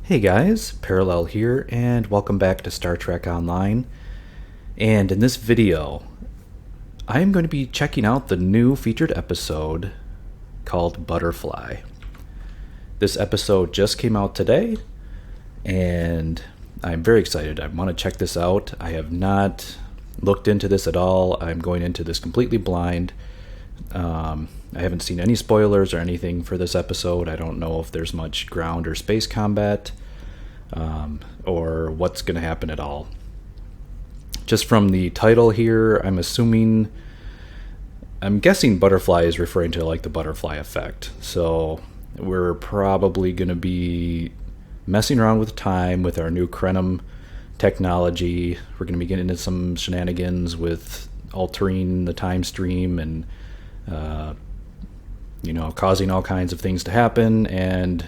Hey guys, Parallel here, and welcome back to Star Trek Online. And in this video, I am going to be checking out the new featured episode called Butterfly. This episode just came out today, and I'm very excited. I want to check this out. I have not looked into this at all. I'm going into this completely blind. I haven't seen any spoilers or anything for this episode. I don't know if there's much ground or space combat, or what's going to happen at all. Just from the title here, I'm guessing Butterfly is referring to like the butterfly effect. So we're probably going to be messing around with time with our new Krenum technology. We're going to be getting into some shenanigans with altering the time stream and causing all kinds of things to happen, and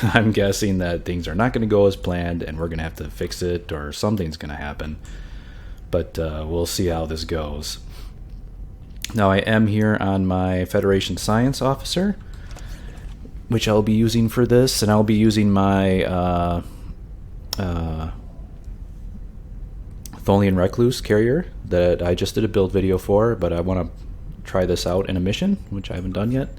I'm guessing that things are not going to go as planned and we're going to have to fix it, or something's going to happen, but we'll see how this goes. Now, I am here on my Federation Science Officer, which I'll be using for this, and I'll be using my Tholian Recluse Carrier that I just did a build video for, but I want to try this out in a mission, which I haven't done yet.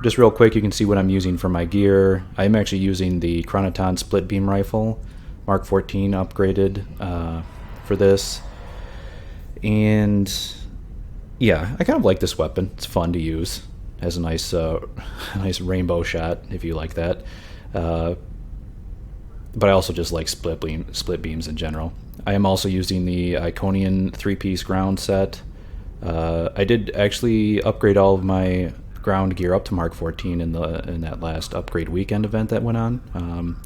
Just real quick, you can see what I'm using for my gear. I'm actually using the Chronoton split beam rifle, Mark 14 upgraded for this. And yeah, I kind of like this weapon. It's fun to use. It has a nice rainbow shot, if you like that. But I also just like split beams in general. I am also using the Iconian 3-piece ground set. I did actually upgrade all of my ground gear up to Mark 14 in that last upgrade weekend event that went on.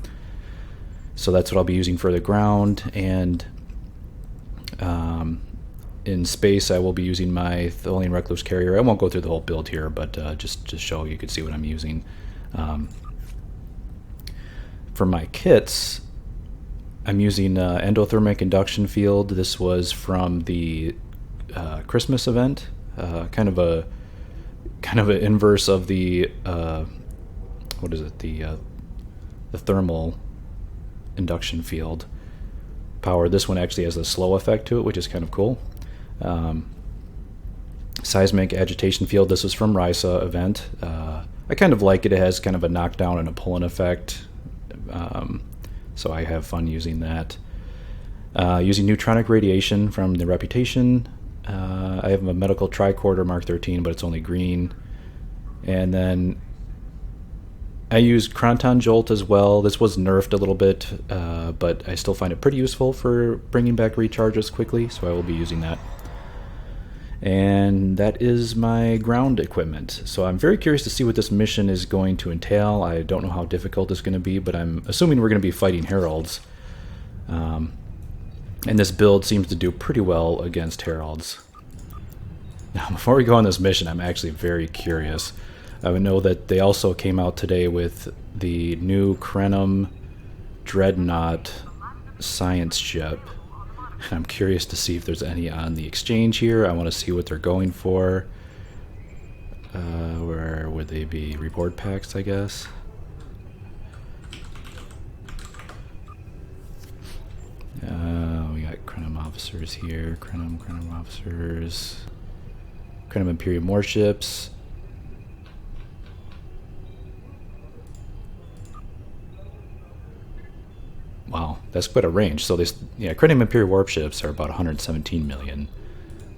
So that's what I'll be using for the ground, and in space I will be using my Tholian Recluse Carrier. I won't go through the whole build here, but just to show you could see what I'm using. For my kits, I'm using endothermic induction field. This was from the Christmas event, kind of an inverse of the the thermal induction field power. This one actually has a slow effect to it, which is kind of cool. Seismic agitation field. This was from Risa event. I kind of like it. It has kind of a knockdown and a pull-in effect. So I have fun using that. Using neutronic radiation from the Reputation. I have a medical tricorder Mark 13, but it's only green. And then I use Chronoton Jolt as well. This was nerfed a little bit, but I still find it pretty useful for bringing back recharges quickly, so I will be using that. And that is my ground equipment. So I'm very curious to see what this mission is going to entail. I don't know how difficult it's going to be, but I'm assuming we're going to be fighting heralds. And this build seems to do pretty well against heralds. Now, before we go on this mission, I'm actually very curious. I would know that they also came out today with the new Krenum Dreadnought science ship. And I'm curious to see if there's any on the exchange here. I want to see what they're going for. Where would they be? Report packs, I guess. We got Krenum officers here. Krenum officers. Krenum Imperium warships. Wow, that's quite a range. So Krenum Imperium warships are about 117 million,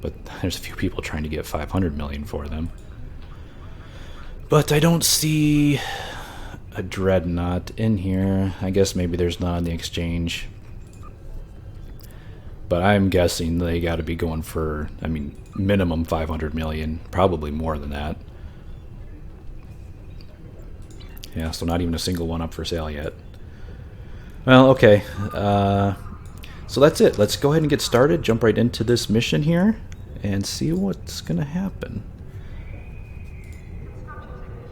but there's a few people trying to get 500 million for them. But I don't see a dreadnought in here. I guess maybe there's none on the exchange. But I'm guessing they got to be going for, minimum 500 million, probably more than that. Yeah, so not even a single one up for sale yet. Well, okay. So that's it. Let's go ahead and get started, jump right into this mission here, and see what's going to happen.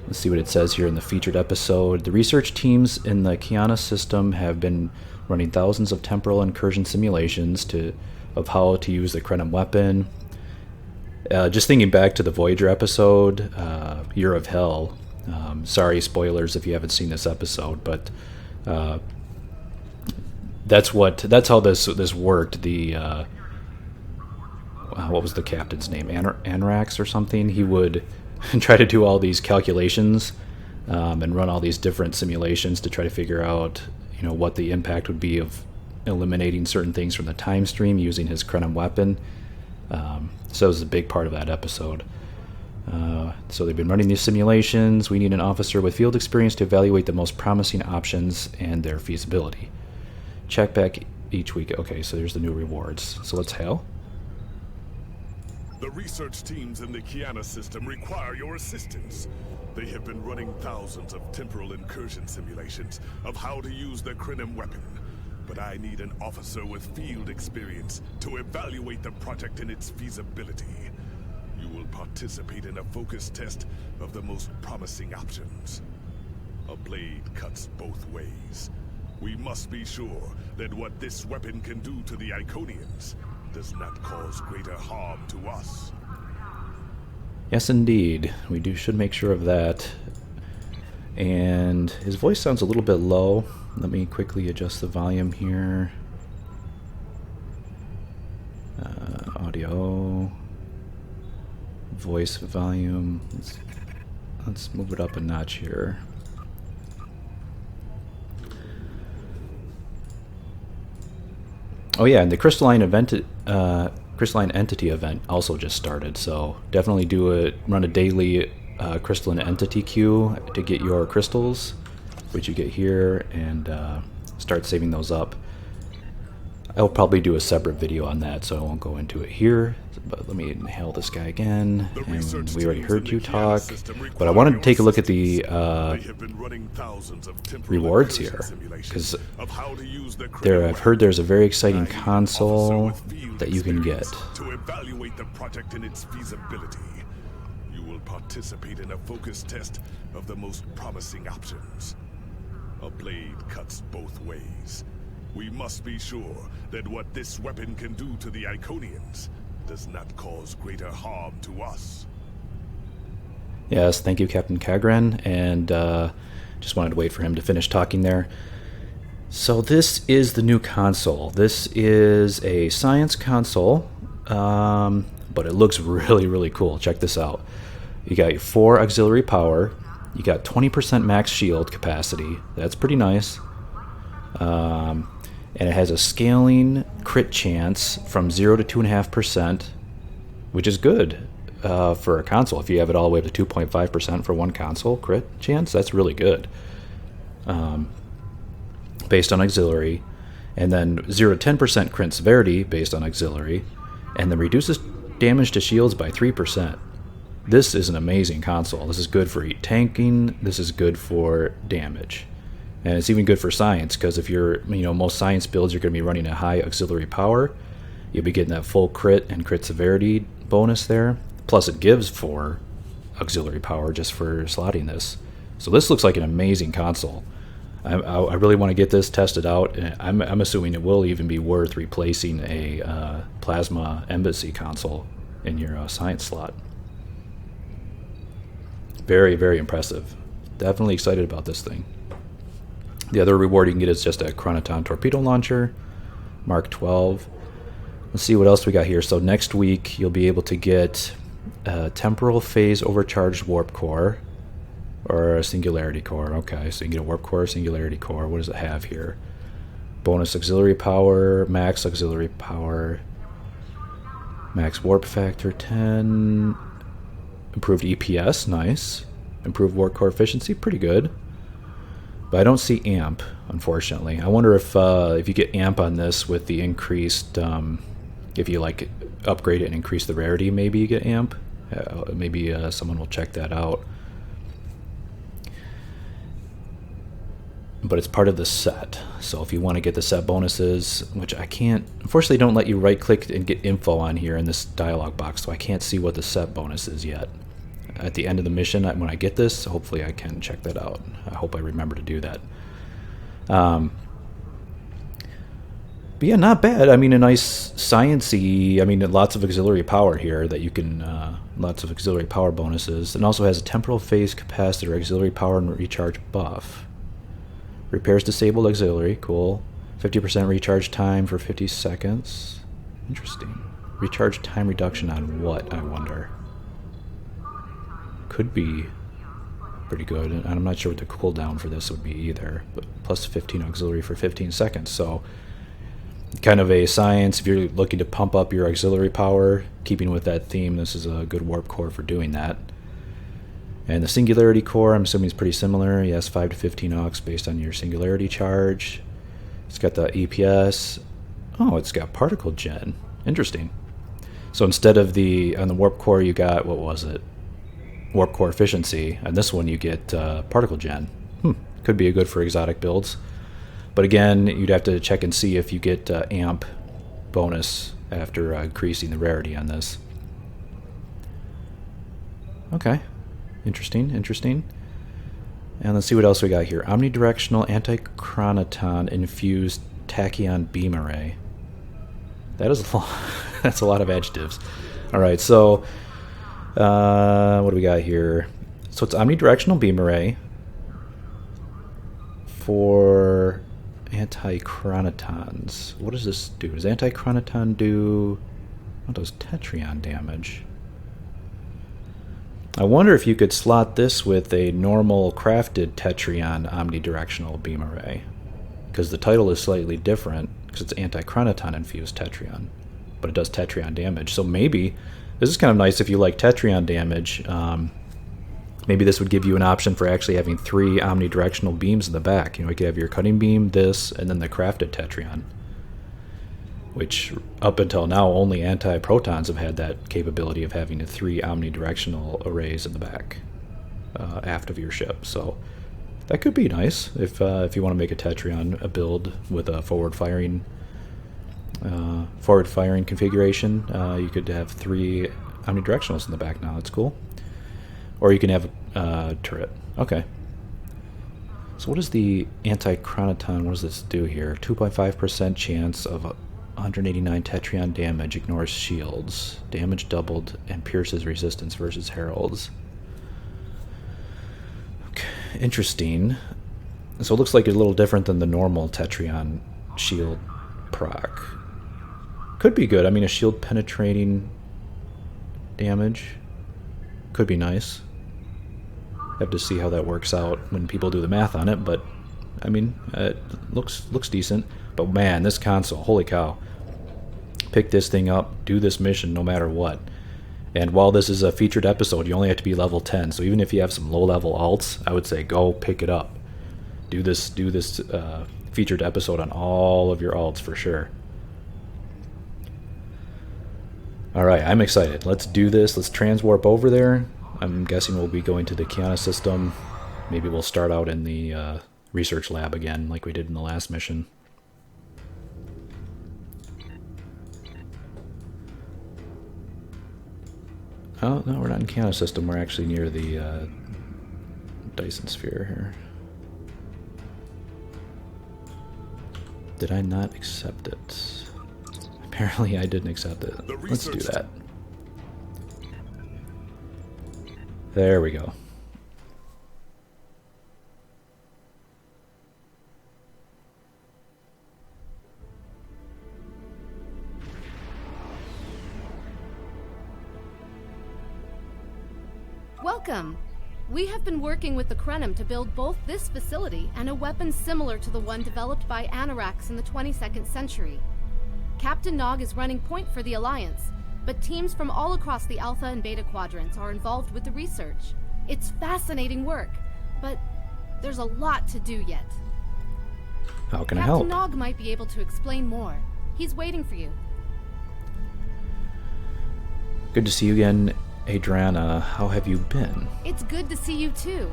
Let's see what it says here in the featured episode. The research teams in the Kiana system have been running thousands of temporal incursion simulations of how to use the Krenum weapon. Just thinking back to the Voyager episode, Year of Hell, Sorry, spoilers if you haven't seen this episode, but that's how this worked. The what was the captain's name? Anrax or something. He would try to do all these calculations and run all these different simulations to try to figure out, what the impact would be of eliminating certain things from the time stream using his Krenim weapon. So it was a big part of that episode. So they've been running these simulations. We need an officer with field experience to evaluate the most promising options and their feasibility. Check back each week. Okay, so there's the new rewards. So let's hail. The research teams in the Kiana system require your assistance. They have been running thousands of temporal incursion simulations of how to use the Krenim weapon. But I need an officer with field experience to evaluate the project and its feasibility. You will participate in a focus test of the most promising options. A blade cuts both ways. We must be sure that what this weapon can do to the Iconians does not cause greater harm to us. Yes, indeed. We should make sure of that. And his voice sounds a little bit low. Let me quickly adjust the volume here. Audio. Voice volume. Let's move it up a notch here. Oh yeah, and the Crystalline Entity event also just started, so definitely run a daily Crystalline Entity queue to get your crystals, which you get here, and start saving those up. I'll probably do a separate video on that, so I won't go into it here. But let me inhale this guy again. And we already heard you talk. But I wanted to take a look at the rewards here, because I've heard there's a very exciting console that you can get. To evaluate the project and its feasibility, you will participate in a focus test of the most promising options. A blade cuts both ways. We must be sure that what this weapon can do to the Iconians does not cause greater harm to us. Yes, thank you, Captain Kagren, and just wanted to wait for him to finish talking there. So this is the new console. This is a science console, but it looks really, really cool. Check this out. You got your 4 auxiliary power. You got 20% max shield capacity. That's pretty nice. And it has a scaling crit chance from 0 to 2.5%, which is good for a console. If you have it all the way up to 2.5% for one console crit chance, that's really good. Based on auxiliary. And then 0 to 10% crit severity based on auxiliary. And then reduces damage to shields by 3%. This is an amazing console. This is good for tanking. This is good for damage. And it's even good for science, because if you're, most science builds, you're going to be running a high auxiliary power. You'll be getting that full crit and crit severity bonus there. Plus it gives 4 auxiliary power just for slotting this. So this looks like an amazing console. I really want to get this tested out. And I'm assuming it will even be worth replacing a Plasma Embassy console in your science slot. Very, very impressive. Definitely excited about this thing. The other reward you can get is just a Chronoton torpedo launcher, Mark 12. Let's see what else we got here. So next week you'll be able to get a temporal phase overcharged warp core, or a singularity core. Okay, so you can get a warp core, singularity core. What does it have here? Bonus auxiliary power, max auxiliary power, max warp factor 10, improved EPS, nice. Improved warp core efficiency, pretty good. But I don't see AMP, unfortunately. I wonder if you get AMP on this with the increased, if you upgrade it and increase the rarity, maybe you get AMP. Maybe someone will check that out. But it's part of the set. So if you want to get the set bonuses, which I can't, unfortunately don't let you right click and get info on here in this dialog box, so I can't see what the set bonus is yet. At the end of the mission, when I get this, hopefully I can check that out. I hope I remember to do that. But But yeah, not bad. I mean, a nice science-y, I mean, lots of auxiliary power here that you can, lots of auxiliary power bonuses. And also has a temporal phase capacitor, auxiliary power and recharge buff. Repairs disabled auxiliary, cool. 50% recharge time for 50 seconds. Interesting. Recharge time reduction on what, I wonder? Could be pretty good. And I'm not sure what the cooldown for this would be either. But plus 15 auxiliary for 15 seconds, so kind of a science. If you're looking to pump up your auxiliary power, keeping with that theme, this is a good warp core for doing that. And the singularity core, I'm assuming is pretty similar. Yes, 5 to 15 aux based on your singularity charge. It's got the EPS. Oh, it's got particle gen. Interesting. So instead of on the warp core you got, what was it? Warp core efficiency. And this one you get particle gen. Could be a good for exotic builds. But again, you'd have to check and see if you get amp bonus after increasing the rarity on this. Okay. Interesting, interesting. And let's see what else we got here. Omnidirectional anti-chronoton infused tachyon beam array. That is a lot. That's a lot of adjectives. All right, so what do we got here? So it's omnidirectional beam array for anti-chronotons. What does this do? Does anti-chronoton do... What does tetryon damage? I wonder if you could slot this with a normal crafted tetryon omnidirectional beam array. Because the title is slightly different, because it's anti-chronoton infused tetryon. But it does tetryon damage. So maybe, this is kind of nice if you like tetryon damage. Maybe this would give you an option for actually having 3 omnidirectional beams in the back. You know, you could have your cutting beam, this, and then the crafted tetryon. Which, up until now, only anti-protons have had that capability of having 3 omnidirectional arrays in the back, aft of your ship. So that could be nice if you want to make a tetryon a build with a forward-firing configuration. You could have 3 omnidirectionals in the back now. That's cool. Or you can have a turret. Okay. So what is the anti-chronoton? What does this do here? 2.5% chance of 189 tetryon damage. Ignores shields. Damage doubled and pierces resistance versus heralds. Okay. Interesting. So it looks like it's a little different than the normal tetryon shield proc. Could be good. I mean, a shield penetrating damage could be nice. Have to see how that works out when people do the math on it, but I mean, it looks decent. But man, this console, holy cow. Pick this thing up, do this mission no matter what. And while this is a featured episode, you only have to be level 10. So even if you have some low-level alts, I would say go pick it up. Do this featured episode on all of your alts for sure. All right, I'm excited. Let's do this. Let's transwarp over there. I'm guessing we'll be going to the Kiana system. Maybe we'll start out in the research lab again, like we did in the last mission. Oh, no, we're not in Kiana system. We're actually near the Dyson sphere here. Did I not accept it? Apparently I didn't accept it. Let's do that. There we go. Welcome. We have been working with the Krenim to build both this facility and a weapon similar to the one developed by Anorax in the 22nd century. Captain Nog is running point for the Alliance, but teams from all across the Alpha and Beta quadrants are involved with the research. It's fascinating work, but there's a lot to do yet. How can I help? Captain Nog might be able to explain more. He's waiting for you. Good to see you again, Adriana. How have you been? It's good to see you too.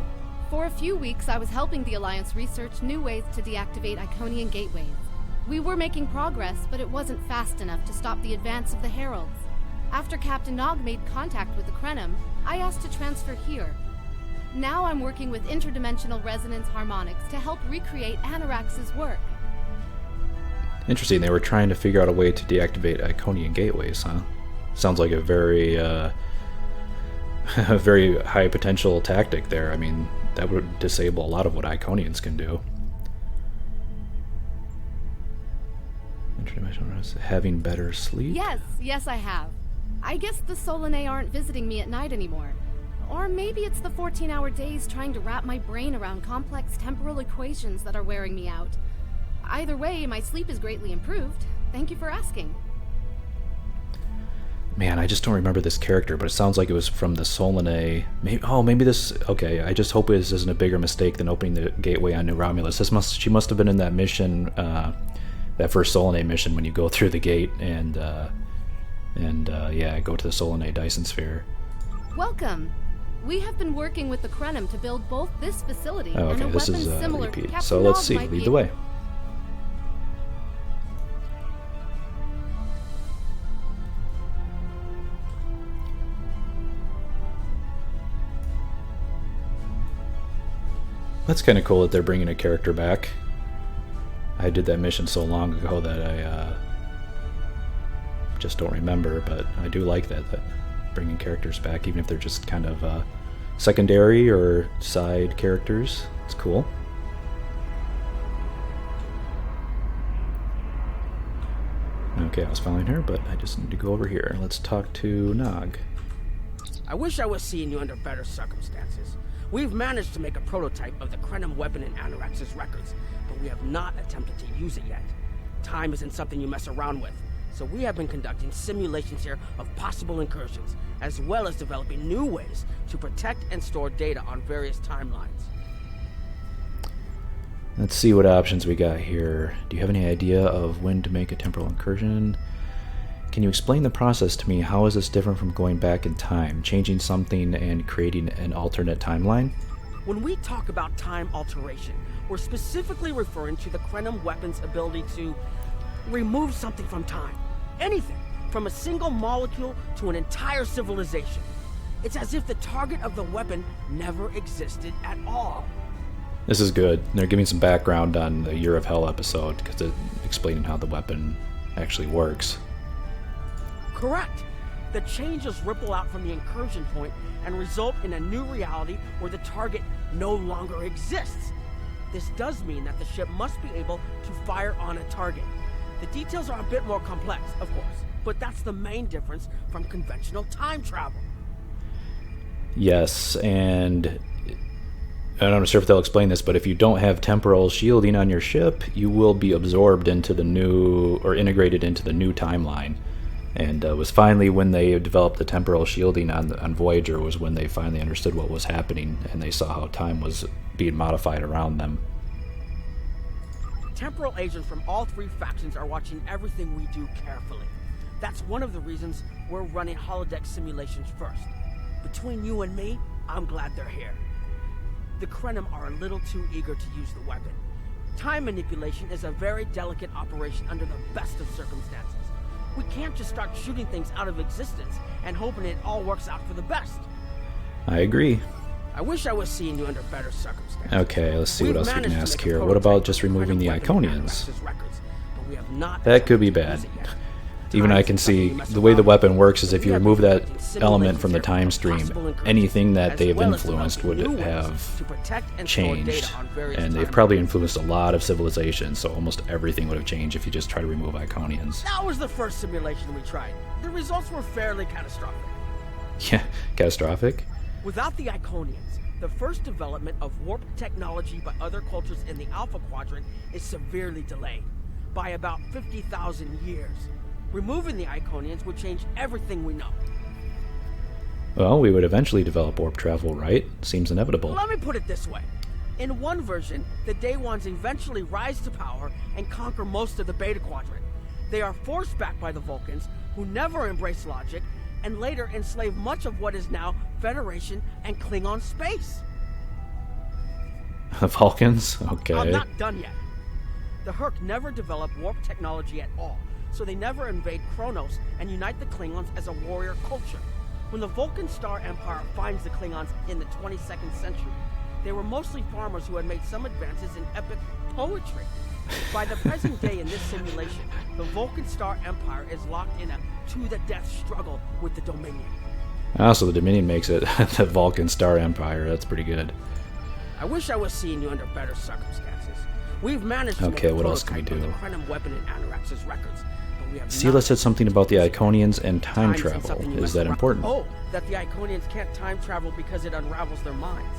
For a few weeks, I was helping the Alliance research new ways to deactivate Iconian gateways. We were making progress, but it wasn't fast enough to stop the advance of the Heralds. After Captain Nog made contact with the Krenim, I asked to transfer here. Now I'm working with interdimensional resonance harmonics to help recreate Anorax's work. Interesting, they were trying to figure out a way to deactivate Iconian gateways, huh? Sounds like a very, a very high potential tactic there. I mean, that would disable a lot of what Iconians can do. Interdimensional having better sleep? Yes, I have. I guess the Solanae aren't visiting me at night anymore. Or maybe it's the 14-hour days trying to wrap my brain around complex temporal equations that are wearing me out. Either way, my sleep is greatly improved. Thank you for asking. Man, I just don't remember this character, but it sounds like it was from the Solanae. Maybe this... Okay, I just hope this isn't a bigger mistake than opening the gateway on New Romulus. She must have been in that mission, that first Solanae mission when you go through the gate and yeah, go to the Solanae Dyson Sphere. Welcome. We have been working with the Crenum to build both this facility and a this weapon is similar. repeat. Captain So let's Nog see. might Lead be the way. That's kind of cool that they're bringing a character back. I did that mission so long ago that I just don't remember, but I do like that bringing characters back, even if they're just kind of secondary or side characters. It's cool. Okay, I was following her, but I just need to go over here. Let's talk to Nog. I wish I was seeing you under better circumstances. We've managed to make a prototype of the Crenum weapon in Anorax's records, but we have not attempted to use it yet. Time isn't something you mess around with, so we have been conducting simulations here of possible incursions, as well as developing new ways to protect and store data on various timelines. Let's see what options we got here. Do you have any idea of when to make a temporal incursion? Can you explain the process to me? How is this different from going back in time, changing something and creating an alternate timeline? When we talk about time alteration, we're specifically referring to the Crenum weapon's ability to remove something from time. Anything, from a single molecule to an entire civilization. It's as if the target of the weapon never existed at all. This is good. They're giving some background on the Year of Hell episode, because they're explaining how the weapon actually works. Correct. The changes ripple out from the incursion point and result in a new reality where the target no longer exists. This does mean that the ship must be able to fire on a target. The details are a bit more complex, of course, but that's the main difference from conventional time travel. Yes, and I'm not sure if they'll explain this, but if you don't have temporal shielding on your ship, you will be absorbed into the new, or integrated into the new timeline. And it was finally when they developed the temporal shielding on Voyager was when they finally understood what was happening, and they saw how time was being modified around them. Temporal agents from all three factions are watching everything we do carefully. That's one of the reasons we're running holodeck simulations first. Between you and me, I'm glad they're here. The Crenum are a little too eager to use the weapon. Time manipulation is a very delicate operation under the best of circumstances. We can't just start shooting things out of existence and hoping it all works out for the best. I agree. I wish I was seeing you under better circumstances. Okay, let's see what else we can We've managed to ask make a here. What about prototype just of the removing Crenum the weapon in Iconians? Anorax's records, but we have not That could be attempted to bad. use it yet. Even I can see the way the weapon works is if you remove that element from the time stream, anything that they have influenced would have changed. And they've probably influenced a lot of civilizations, so almost everything would have changed if you just try to remove Iconians. That was the first simulation we tried. The results were fairly catastrophic. Yeah, catastrophic? Without the Iconians, the first development of warp technology by other cultures in the Alpha Quadrant is severely delayed, by about 50,000 years. Removing the Iconians would change everything we know. Well, we would eventually develop warp travel, right? Seems inevitable. Let me put it this way. In one version, the Day Ones eventually rise to power and conquer most of the Beta Quadrant. They are forced back by the Vulcans, who never embrace logic, and later enslave much of what is now Federation and Klingon space. The Vulcans? Okay. I'm not done yet. The Herc never developed warp technology at all, so they never invade Kronos and unite the Klingons as a warrior culture. When the Vulcan Star Empire finds the Klingons in the 22nd century, They were mostly farmers who had made some advances in epic poetry. By the present day in this simulation, the Vulcan Star Empire is locked in a to-the-death struggle with the Dominion. Ah, so the Dominion makes it the Vulcan Star Empire. That's pretty good. I wish I was seeing you under better circumstances. We've managed to Okay, make a what else can we prototype of do? the Krenim weapon in Anorax's records, but we have Sela not said something about the Iconians and time isn't travel. something you Is mess that around- important? Oh, that the Iconians can't time travel because it unravels their minds.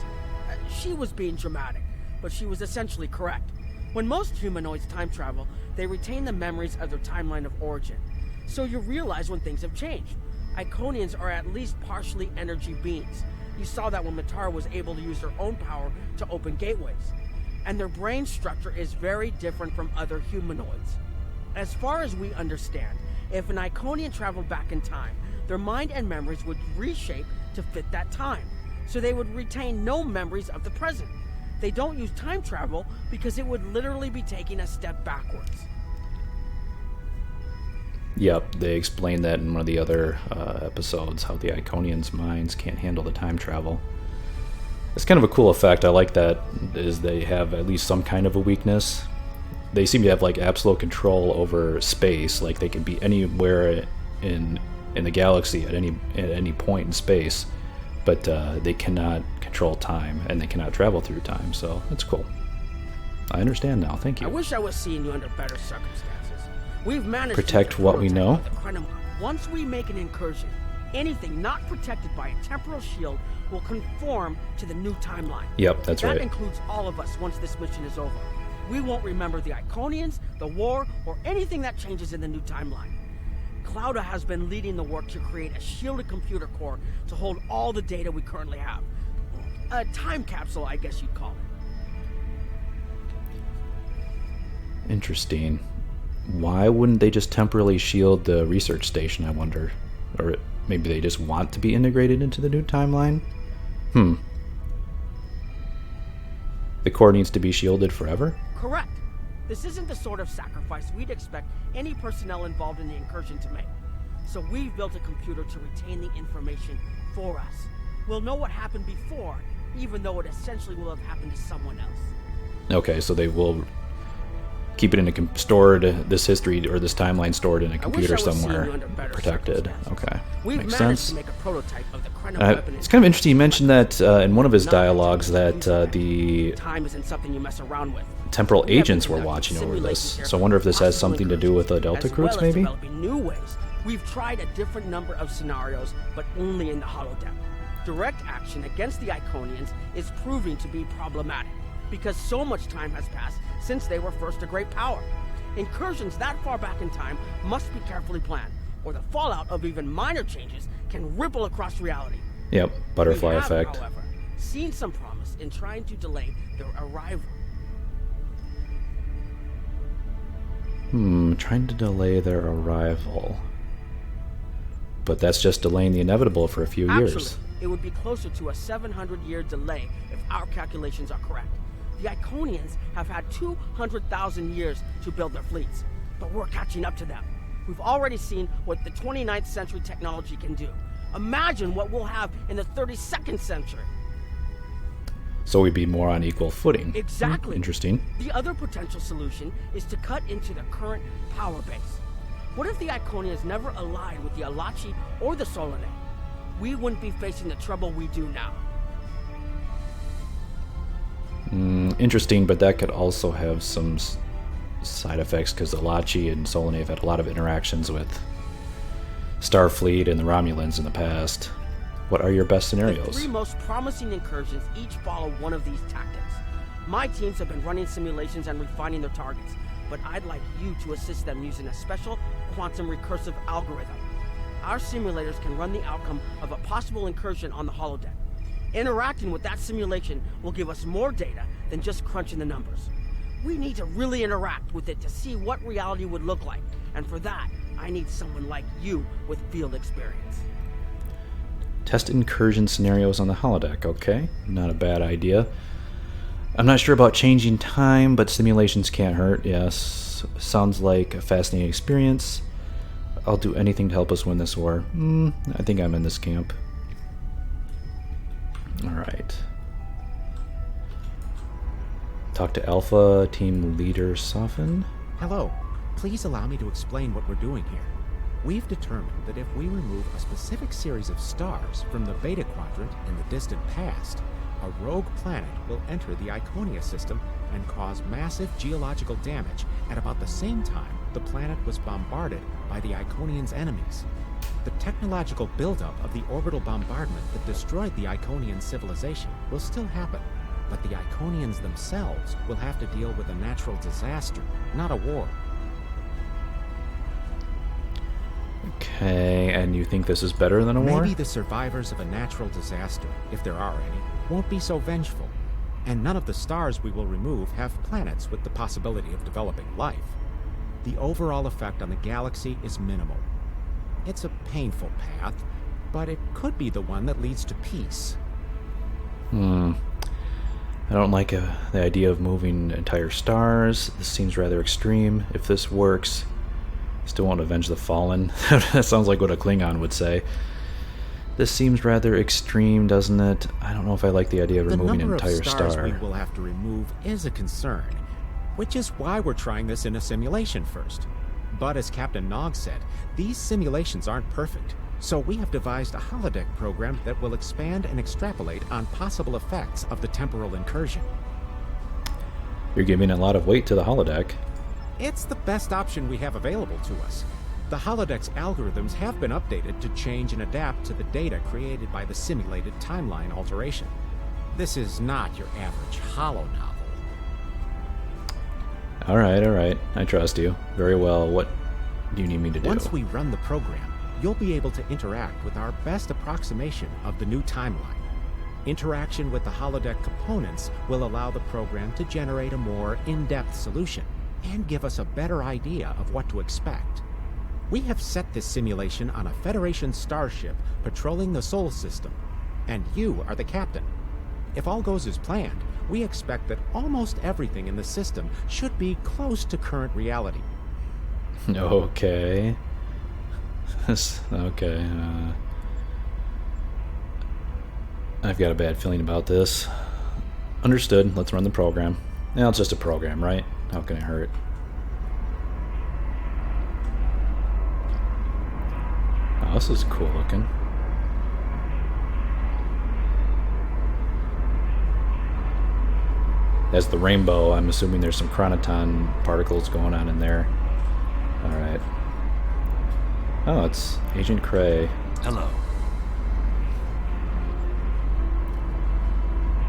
She was being dramatic, but she was essentially correct. When most humanoids time travel, they retain the memories of their timeline of origin. So you realize when things have changed. Iconians are at least partially energy beings. You saw that when Matara was able to use their own power to open gateways. And their brain structure is very different from other humanoids. As far as we understand, if an Iconian traveled back in time, their mind and memories would reshape to fit that time. So they would retain no memories of the present. They don't use time travel because it would literally be taking a step backwards. Yep, they explained that in one of the other episodes, how the Iconians' minds can't handle the time travel. It's kind of a cool effect. I like that, is they have at least some kind of a weakness. They seem to have like absolute control over space, like they can be anywhere in the galaxy at any point in space, but they cannot control time, and they cannot travel through time, so that's cool. I understand now, thank you. I wish I was seeing you under better circumstances. We've managed Protect to make a what we prototype know? of the Krenim. Once we make an incursion, anything not protected by a temporal shield will conform to the new timeline. Yep, that's That right. includes all of us once this mission is over. We won't remember the Iconians, the war, or anything that changes in the new timeline. Clouda has been leading the work to create a shielded computer core to hold all the data we currently have. A time capsule, I guess you'd call it. Interesting. Why wouldn't they just temporarily shield the research station, I wonder? Or maybe they just want to be integrated into the new timeline? The core needs to be shielded forever? Correct. This isn't the sort of sacrifice we'd expect any personnel involved in the incursion to make. So we've built a computer to retain the information for us. We'll know what happened before, even though it essentially will have happened to someone else. Okay, so they will keep it in a stored, this history or this timeline stored in a computer I was seeing somewhere, you under better protected. circumstances. Okay, We've makes managed sense. to make a prototype of the Krenim weapon. It's kind of interesting. He mentioned that in one of his dialogues that the Time isn't something you mess around with. temporal We have agents been were conducting watching over this. simulations here So I wonder if this has possible something to do with the incursions, Delta as Crooks, well as maybe? developing new ways. We've tried a different number of scenarios, but only in the holodeck. Direct action against the Iconians is proving to be problematic, because so much time has passed since they were first a great power. Incursions that far back in time must be carefully planned, or the fallout of even minor changes can ripple across reality. Yep, butterfly We have, effect. however, seen some promise in trying to delay their arrival. Trying to delay their arrival. But that's just delaying the inevitable for a few Actually, years. it would be closer to a 700-year delay if our calculations are correct. The Iconians have had 200,000 years to build their fleets, but we're catching up to them. We've already seen what the 29th century technology can do. Imagine what we'll have in the 32nd century. So we'd be more on equal footing. Exactly. Interesting. The other potential solution is to cut into the current power base. What if the Iconians never allied with the Alachi or the Solanae? We wouldn't be facing the trouble we do now. Interesting, but that could also have some side effects because Alachi and Solanae have had a lot of interactions with Starfleet and the Romulans in the past. What are your best The scenarios? three most promising incursions each follow one of these tactics. My teams have been running simulations and refining their targets, but I'd like you to assist them using a special quantum recursive algorithm. Our simulators can run the outcome of a possible incursion on the holodeck. Interacting with that simulation will give us more data than just crunching the numbers. We need to really interact with it to see what reality would look like, and for that, I need someone like you with field experience. Test incursion scenarios on the holodeck, okay? Not a bad idea. I'm not sure about changing time, but simulations can't hurt, yes. Sounds like a fascinating experience. I'll do anything to help us win this war. I think I'm in this camp. Alright. talk to Alpha Team Leader Sofin. Hello. Please allow me to explain what we're doing here. We've determined that if we remove a specific series of stars from the Beta Quadrant in the distant past, a rogue planet will enter the Iconia system and cause massive geological damage at about the same time the planet was bombarded by the Iconians' enemies. The technological buildup of the orbital bombardment that destroyed the Iconian civilization will still happen, but the Iconians themselves will have to deal with a natural disaster, not a war. Okay, and you think this is better than a war? Maybe the survivors of a natural disaster, if there are any, won't be so vengeful. And none of the stars we will remove have planets with the possibility of developing life. The overall effect on the galaxy is minimal. It's a painful path, but it could be the one that leads to peace. I don't like the idea of moving entire stars. This seems rather extreme. If this works, still won't avenge the fallen. That sounds like what a Klingon would say. This seems rather extreme, doesn't it? I don't know if I like the idea of removing an entire The number of stars star. we will have to remove is a concern, which is why we're trying this in a simulation first. But as Captain Nog said, these simulations aren't perfect, so we have devised a holodeck program that will expand and extrapolate on possible effects of the temporal incursion. You're giving a lot of weight to the holodeck. It's the best option we have available to us. The holodeck's algorithms have been updated to change and adapt to the data created by the simulated timeline alteration. This is not your average holo novel. Alright. I trust you. Very well. What do you need me to do? Once we run the program, you'll be able to interact with our best approximation of the new timeline. Interaction with the holodeck components will allow the program to generate a more in-depth solution and give us a better idea of what to expect. We have set this simulation on a Federation starship patrolling the Sol system, and you are the captain. If all goes as planned, we expect that almost everything in the system should be close to current reality. Okay. Okay. I've got a bad feeling about this. Understood. Let's run the program. Now it's just a program, right? How can it hurt? Oh, this is cool looking. As the rainbow, I'm assuming there's some chronoton particles going on in there. Alright. Oh, it's Agent Cray. Hello.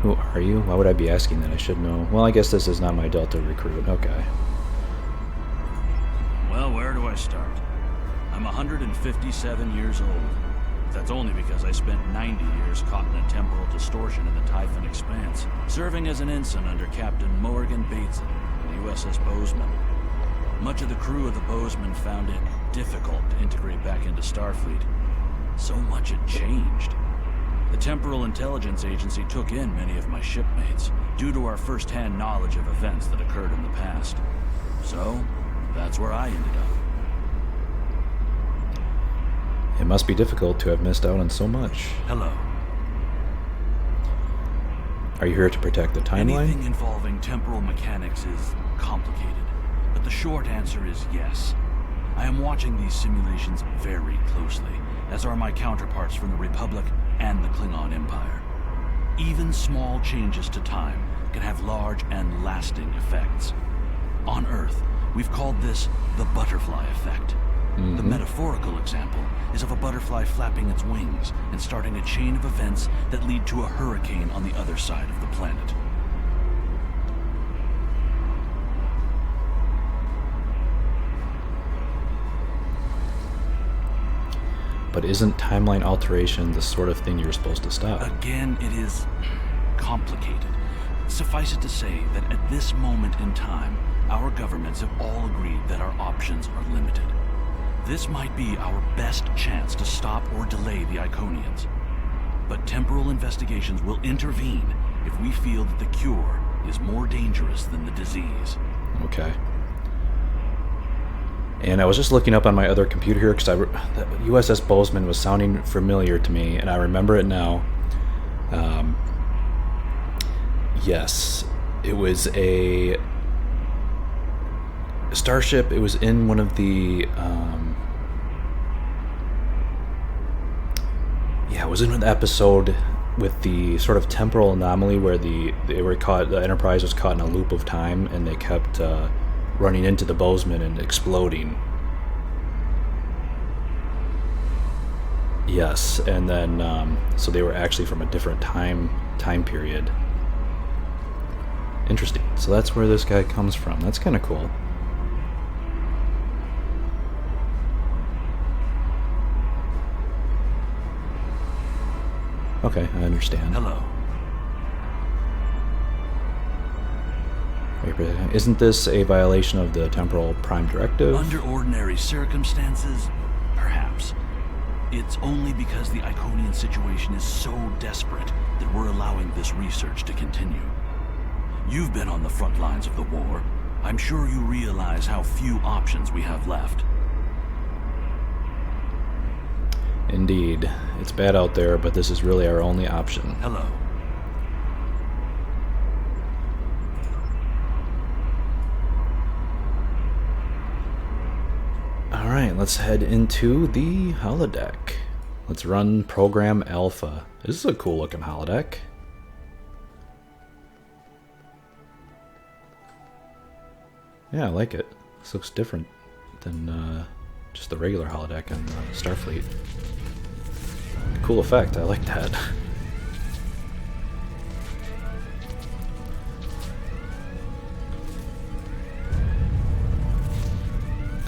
Who are you? Why would I be asking that? I should know. Well, I guess this is not my Delta recruit. Okay. Well, where do I start? I'm 157 years old. That's only because I spent 90 years caught in a temporal distortion in the Typhon Expanse, serving as an ensign under Captain Morgan Bateson in the USS Bozeman. Much of the crew of the Bozeman found it difficult to integrate back into Starfleet. So much had changed. The Temporal Intelligence Agency took in many of my shipmates, due to our first-hand knowledge of events that occurred in the past. So, that's where I ended up. It must be difficult to have missed out on so much. Hello. Are you here to protect the timeline? Anything involving temporal mechanics is complicated, but the short answer is yes. I am watching these simulations very closely, as are my counterparts from the Republic and the Klingon Empire. Even small changes to time can have large and lasting effects. On Earth, we've called this the butterfly effect. The metaphorical example is of a butterfly flapping its wings and starting a chain of events that lead to a hurricane on the other side of the planet. But isn't timeline alteration the sort of thing you're supposed to stop? Again, it is complicated. Suffice it to say that at this moment in time, our governments have all agreed that our options are limited. This might be our best chance to stop or delay the Iconians. But temporal investigations will intervene if we feel that the cure is more dangerous than the disease. Okay. And I was just looking up on my other computer here because the USS Bozeman was sounding familiar to me, and I remember it now. Yes. It was a starship. It was in one of the it was in an episode with the sort of temporal anomaly where the Enterprise was caught in a loop of time, and they kept running into the Bozeman and exploding. Yes, and then so they were actually from a different time period. Interesting. So that's where this guy comes from. That's kind of cool. Okay, I understand. Hello. Wait, isn't this a violation of the Temporal Prime Directive? Under ordinary circumstances, perhaps. It's only because the Iconian situation is so desperate that we're allowing this research to continue. You've been on the front lines of the war. I'm sure you realize how few options we have left. Indeed. It's bad out there, but this is really our only option. Hello. Alright, let's head into the holodeck. Let's run Program Alpha. This is a cool looking holodeck. Yeah, I like it. This looks different than just the regular holodeck in Starfleet. Cool effect, I like that.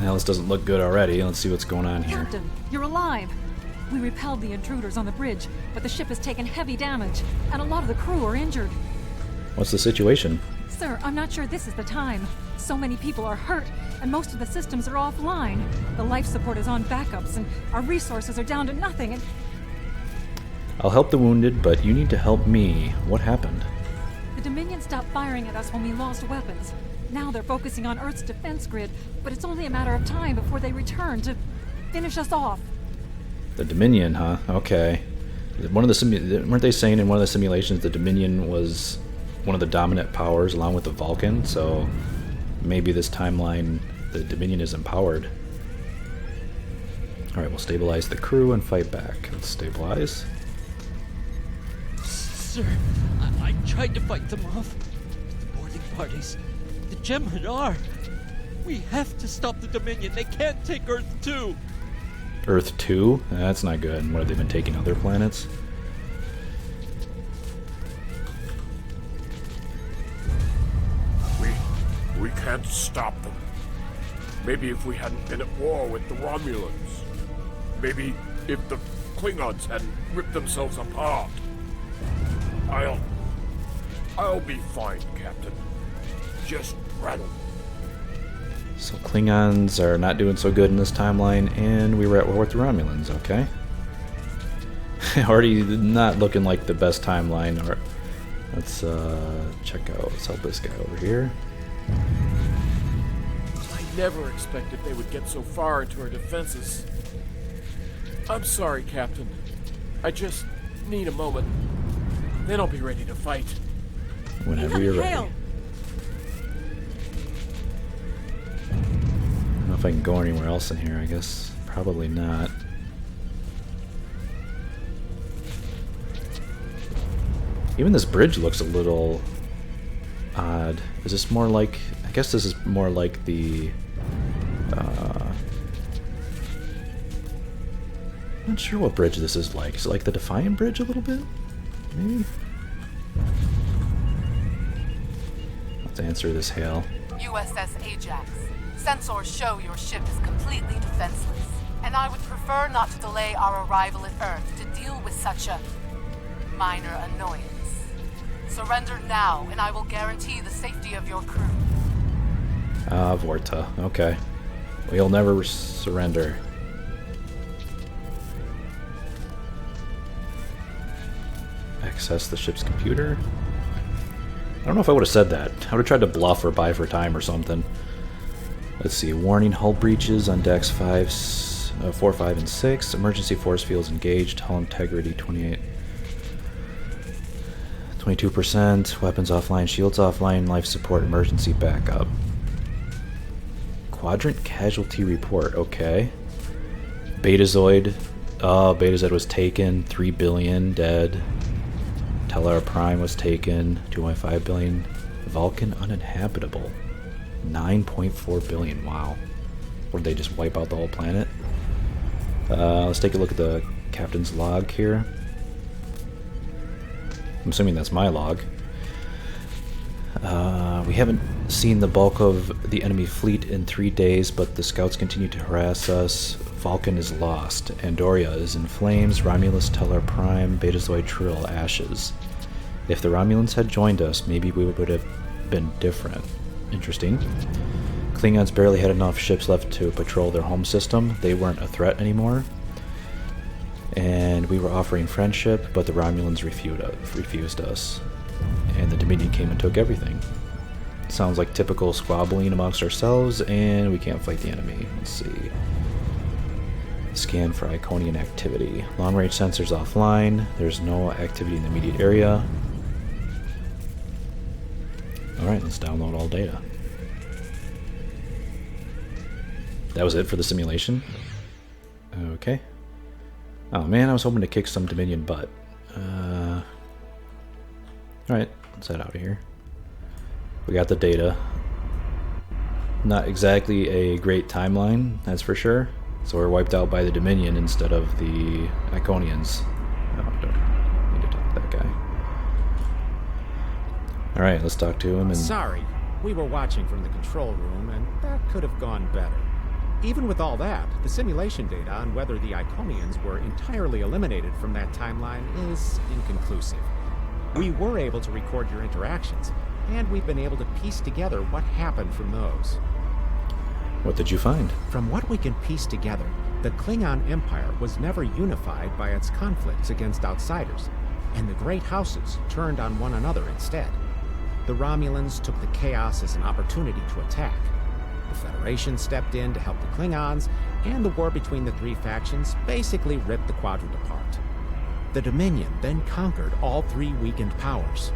Now this doesn't look good already. Let's see what's going on here. Captain, you're alive. We repelled the intruders on the bridge, but the ship has taken heavy damage, and a lot of the crew are injured. What's the situation? Sir, I'm not sure this is the time. So many people are hurt, and most of the systems are offline. The life support is on backups, and our resources are down to nothing, and... I'll help the wounded, but you need to help me. What happened? The Dominion stopped firing at us when we lost weapons. Now they're focusing on Earth's defense grid, but it's only a matter of time before they return to finish us off. The Dominion, huh? Okay. One of the weren't they saying in one of the simulations the Dominion was one of the dominant powers along with the Vulcan? So maybe this timeline the Dominion is empowered. All right, we'll stabilize the crew and fight back. Let's stabilize. Sir, I tried to fight them off. The boarding parties, the Jem'Hadar. We have to stop the Dominion. They can't take Earth 2. Earth 2? That's not good. What, have they been taking other planets? We can't stop them. Maybe if we hadn't been at war with the Romulans. Maybe if the Klingons hadn't ripped themselves apart. I'll be fine, Captain. Just rattle. So Klingons are not doing so good in this timeline, and we were at war with the Romulans, okay? Already not looking like the best timeline. Or let's check out, let's help this guy over here. I never expected they would get so far into our defenses. I'm sorry, Captain. I just need a moment. Then I'll be ready to fight. Whenever you're ready. I don't know if I can go anywhere else in here, I guess. Probably not. Even this bridge looks a little odd. Is this more like... I guess this is more like the... I'm not sure what bridge this is like. Is it like the Defiant Bridge a little bit? Maybe? Let's answer this hail. USS Ajax. Sensors show your ship is completely defenseless, and I would prefer not to delay our arrival at Earth to deal with such a minor annoyance. Surrender now, and I will guarantee the safety of your crew. Vorta. Okay. We'll never surrender. Access the ship's computer. I don't know if I would have said that. I would have tried to bluff or buy for time or something. Let's see. Warning, hull breaches on decks 4, 5, and 6. Emergency force fields engaged. Hull integrity 28. 22%, weapons offline, shields offline, life support, emergency backup. Quadrant casualty report, okay. Betazoid, oh, Betazoid was taken, 3 billion dead. Tellar Prime was taken, 2.5 billion. Vulcan uninhabitable, 9.4 billion, wow. Or did they just wipe out the whole planet? Let's take a look at the captain's log here. I'm assuming that's my log. We haven't seen the bulk of the enemy fleet in 3 days, but the scouts continue to harass us. Vulcan is lost. Andoria is in flames. Romulus, Tellar Prime, Betazoid Trill, ashes. If the Romulans had joined us, maybe we would have been different. Interesting. Klingons barely had enough ships left to patrol their home system. They weren't a threat anymore. And we were offering friendship, but the Romulans refused us. And the Dominion came and took everything. Sounds like typical squabbling amongst ourselves, and we can't fight the enemy. Let's see. Scan for Iconian activity. Long-range sensors offline. There's no activity in the immediate area. Alright, let's download all data. That was it for the simulation? Okay. Oh man, I was hoping to kick some Dominion butt. Alright, let's head out of here. We got the data. Not exactly a great timeline, that's for sure. So we're wiped out by the Dominion instead of the Iconians. Oh, don't need to talk to that guy. Alright, let's talk to him and... Sorry, we were watching from the control room, and that could have gone better. Even with all that, the simulation data on whether the Iconians were entirely eliminated from that timeline is inconclusive. We were able to record your interactions, and we've been able to piece together what happened from those. What did you find? From what we can piece together, the Klingon Empire was never unified by its conflicts against outsiders, and the great houses turned on one another instead. The Romulans took the chaos as an opportunity to attack. The Federation stepped in to help the Klingons, and the war between the three factions basically ripped the quadrant apart. The Dominion then conquered all three weakened powers.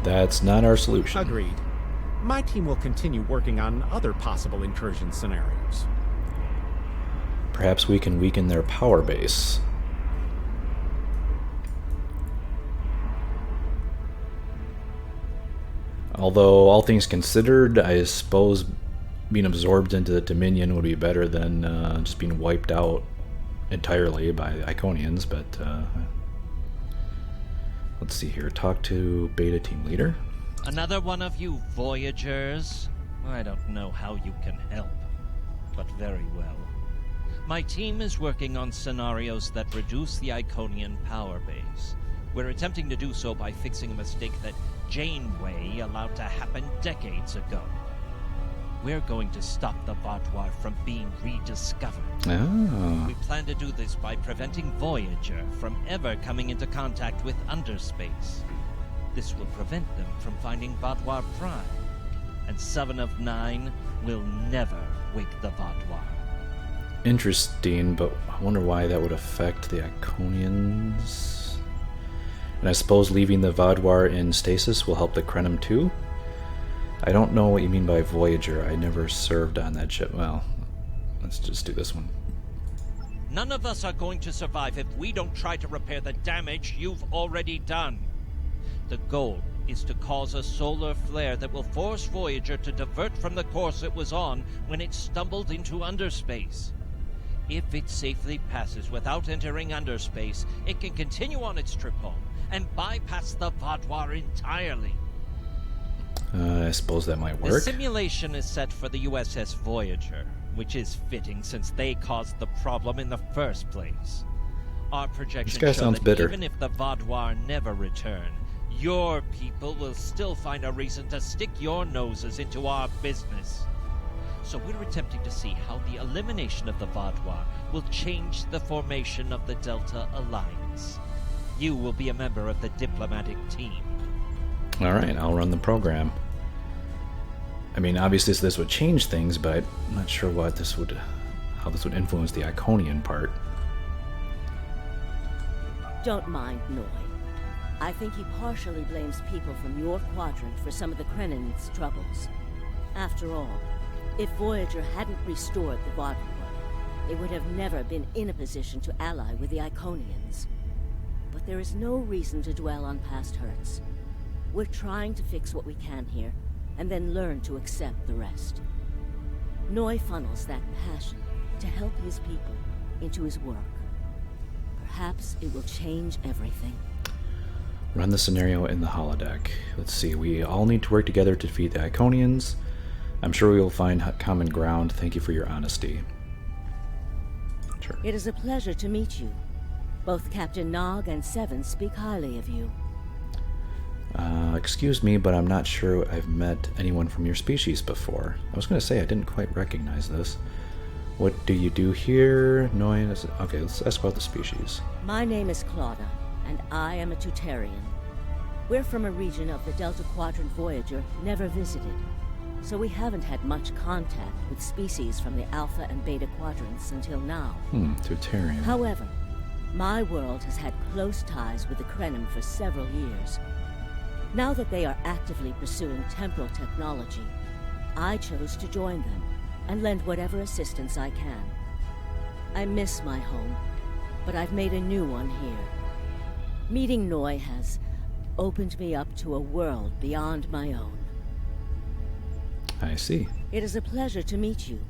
That's not our solution. Agreed. My team will continue working on other possible incursion scenarios. Perhaps we can weaken their power base. Although, all things considered, I suppose being absorbed into the Dominion would be better than just being wiped out entirely by the Iconians, but let's see here. Talk to Beta Team Leader. Another one of you Voyagers? I don't know how you can help, but very well. My team is working on scenarios that reduce the Iconian power base. We're attempting to do so by fixing a mistake that Janeway allowed to happen decades ago. We're going to stop the Vaadwaur from being rediscovered. Oh. We plan to do this by preventing Voyager from ever coming into contact with underspace. This will prevent them from finding Vaadwaur Prime, and 7 of 9 will never wake the Vaadwaur. Interesting, but I wonder why that would affect the Iconians. And I suppose leaving the Vaadwaur in stasis will help the Krenim too? I don't know what you mean by Voyager. I never served on that ship. Well, let's just do this one. None of us are going to survive if we don't try to repair the damage you've already done. The goal is to cause a solar flare that will force Voyager to divert from the course it was on when it stumbled into underspace. If it safely passes without entering underspace, it can continue on its trip home and bypass the Vaadwaur entirely. I suppose that might work. The simulation is set for the USS Voyager, which is fitting since they caused the problem in the first place. Our projections show that even if the Vaadwaur never return, your people will still find a reason to stick your noses into our business. So we're attempting to see how the elimination of the Vaadwaur will change the formation of the Delta Alliance. You will be a member of the diplomatic team. Alright, I'll run the program. I mean, obviously this would change things, but I'm not sure how this would influence the Iconian part. Don't mind Noi. I think he partially blames people from your quadrant for some of the Krennin's troubles. After all, if Voyager hadn't restored the Void War, they would have never been in a position to ally with the Iconians. But there is no reason to dwell on past hurts. We're trying to fix what we can here, and then learn to accept the rest. Noi funnels that passion to help his people into his work. Perhaps it will change everything. Run the scenario in the holodeck. Let's see, we all need to work together to defeat the Iconians. I'm sure we will find common ground. Thank you for your honesty. Sure. It is a pleasure to meet you. Both Captain Nog and Seven speak highly of you. Excuse me, but I'm not sure I've met anyone from your species before. I was going to say I didn't quite recognize this. What do you do here? Okay, let's ask about the species. My name is Claudia, and I am a Tutarian. We're from a region of the Delta Quadrant Voyager never visited, so we haven't had much contact with species from the Alpha and Beta Quadrants until now. Tutarian. However, my world has had close ties with the Krenim for several years. Now that they are actively pursuing temporal technology, I chose to join them and lend whatever assistance I can. I miss my home, but I've made a new one here. Meeting Noi has opened me up to a world beyond my own. I see. It is a pleasure to meet you.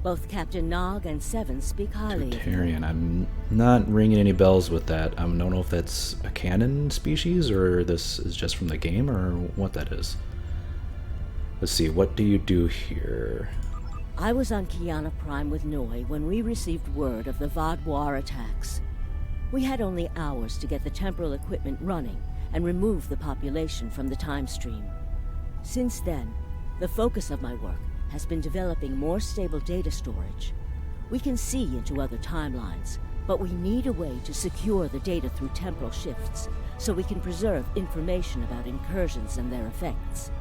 Both Captain Nog and Seven speak highly of you. Tutarian. I'm not ringing any bells with that. I don't know if that's a canon species or this is just from the game or what that is. Let's see, what do you do here? I was on Kiana Prime with Noi when we received word of the Void War attacks. We had only hours to get the temporal equipment running and remove the population from the time stream. Since then, the focus of my work has been developing more stable data storage. We can see into other timelines, but we need a way to secure the data through temporal shifts so we can preserve information about incursions and their effects.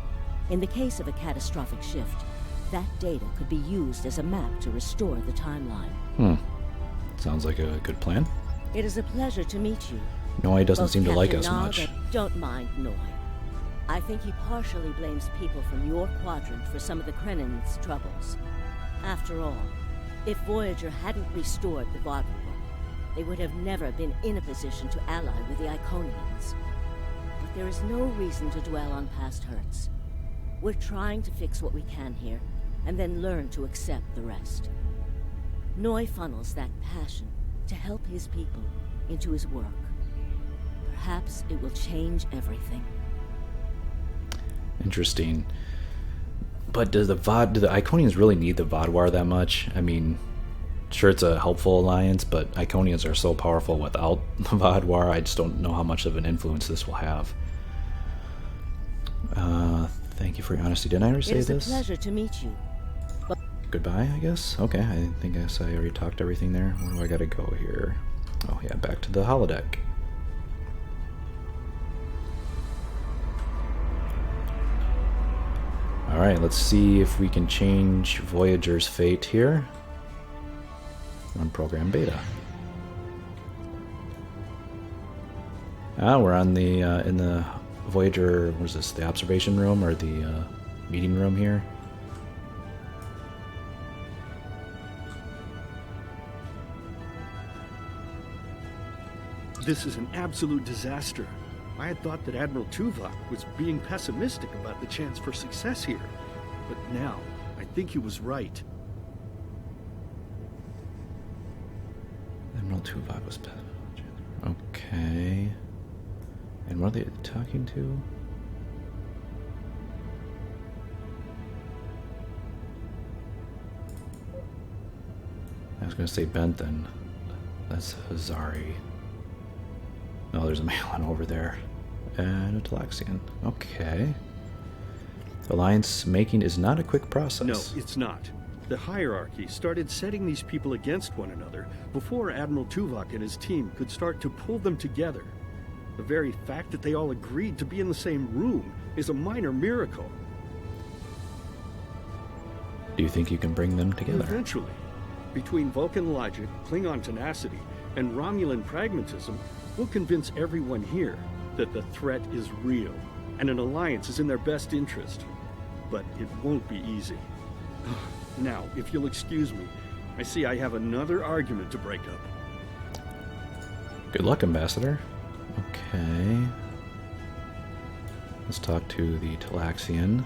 In the case of a catastrophic shift, that data could be used as a map to restore the timeline. Sounds like a good plan. It is a pleasure to meet you. Noi doesn't seem to like Captain us Nog much. Don't mind Noi. I think he partially blames people from your quadrant for some of the Krennin's troubles. After all, if Voyager hadn't restored the Void War, they would have never been in a position to ally with the Iconians. But there is no reason to dwell on past hurts. We're trying to fix what we can here, and then learn to accept the rest. Noi funnels that passion to help his people into his work. Perhaps it will change everything. Interesting. But do the Iconians really need the Void War that much? I mean, sure, it's a helpful alliance, but Iconians are so powerful without the Void War, I just don't know how much of an influence this will have. Thank you for your honesty. Didn't I already say this? It is a pleasure to meet you. Goodbye, I guess? Okay, I guess I already talked everything there. Where do I gotta go here? Oh yeah, back to the holodeck. Alright, let's see if we can change Voyager's fate here. Run program beta. We're on the in the Voyager, what is this, the observation room or the meeting room here? This is an absolute disaster. I had thought that Admiral Tuvok was being pessimistic about the chance for success here. But now, I think he was right. Admiral Tuvok was pessimistic. Okay. And what are they talking to? I was going to say Benthen. That's Hazari. No, there's a Malin over there. And a Talaxian. Okay. Alliance making is not a quick process. No, it's not. The hierarchy started setting these people against one another before Admiral Tuvok and his team could start to pull them together. The very fact that they all agreed to be in the same room is a minor miracle. Do you think you can bring them together? Eventually. Between Vulcan logic, Klingon tenacity, and Romulan pragmatism, we'll convince everyone here. that the threat is real, and an alliance is in their best interest. But it won't be easy. Now, if you'll excuse me, I see I have another argument to break up. Good luck, Ambassador. Okay. Let's talk to the Talaxian.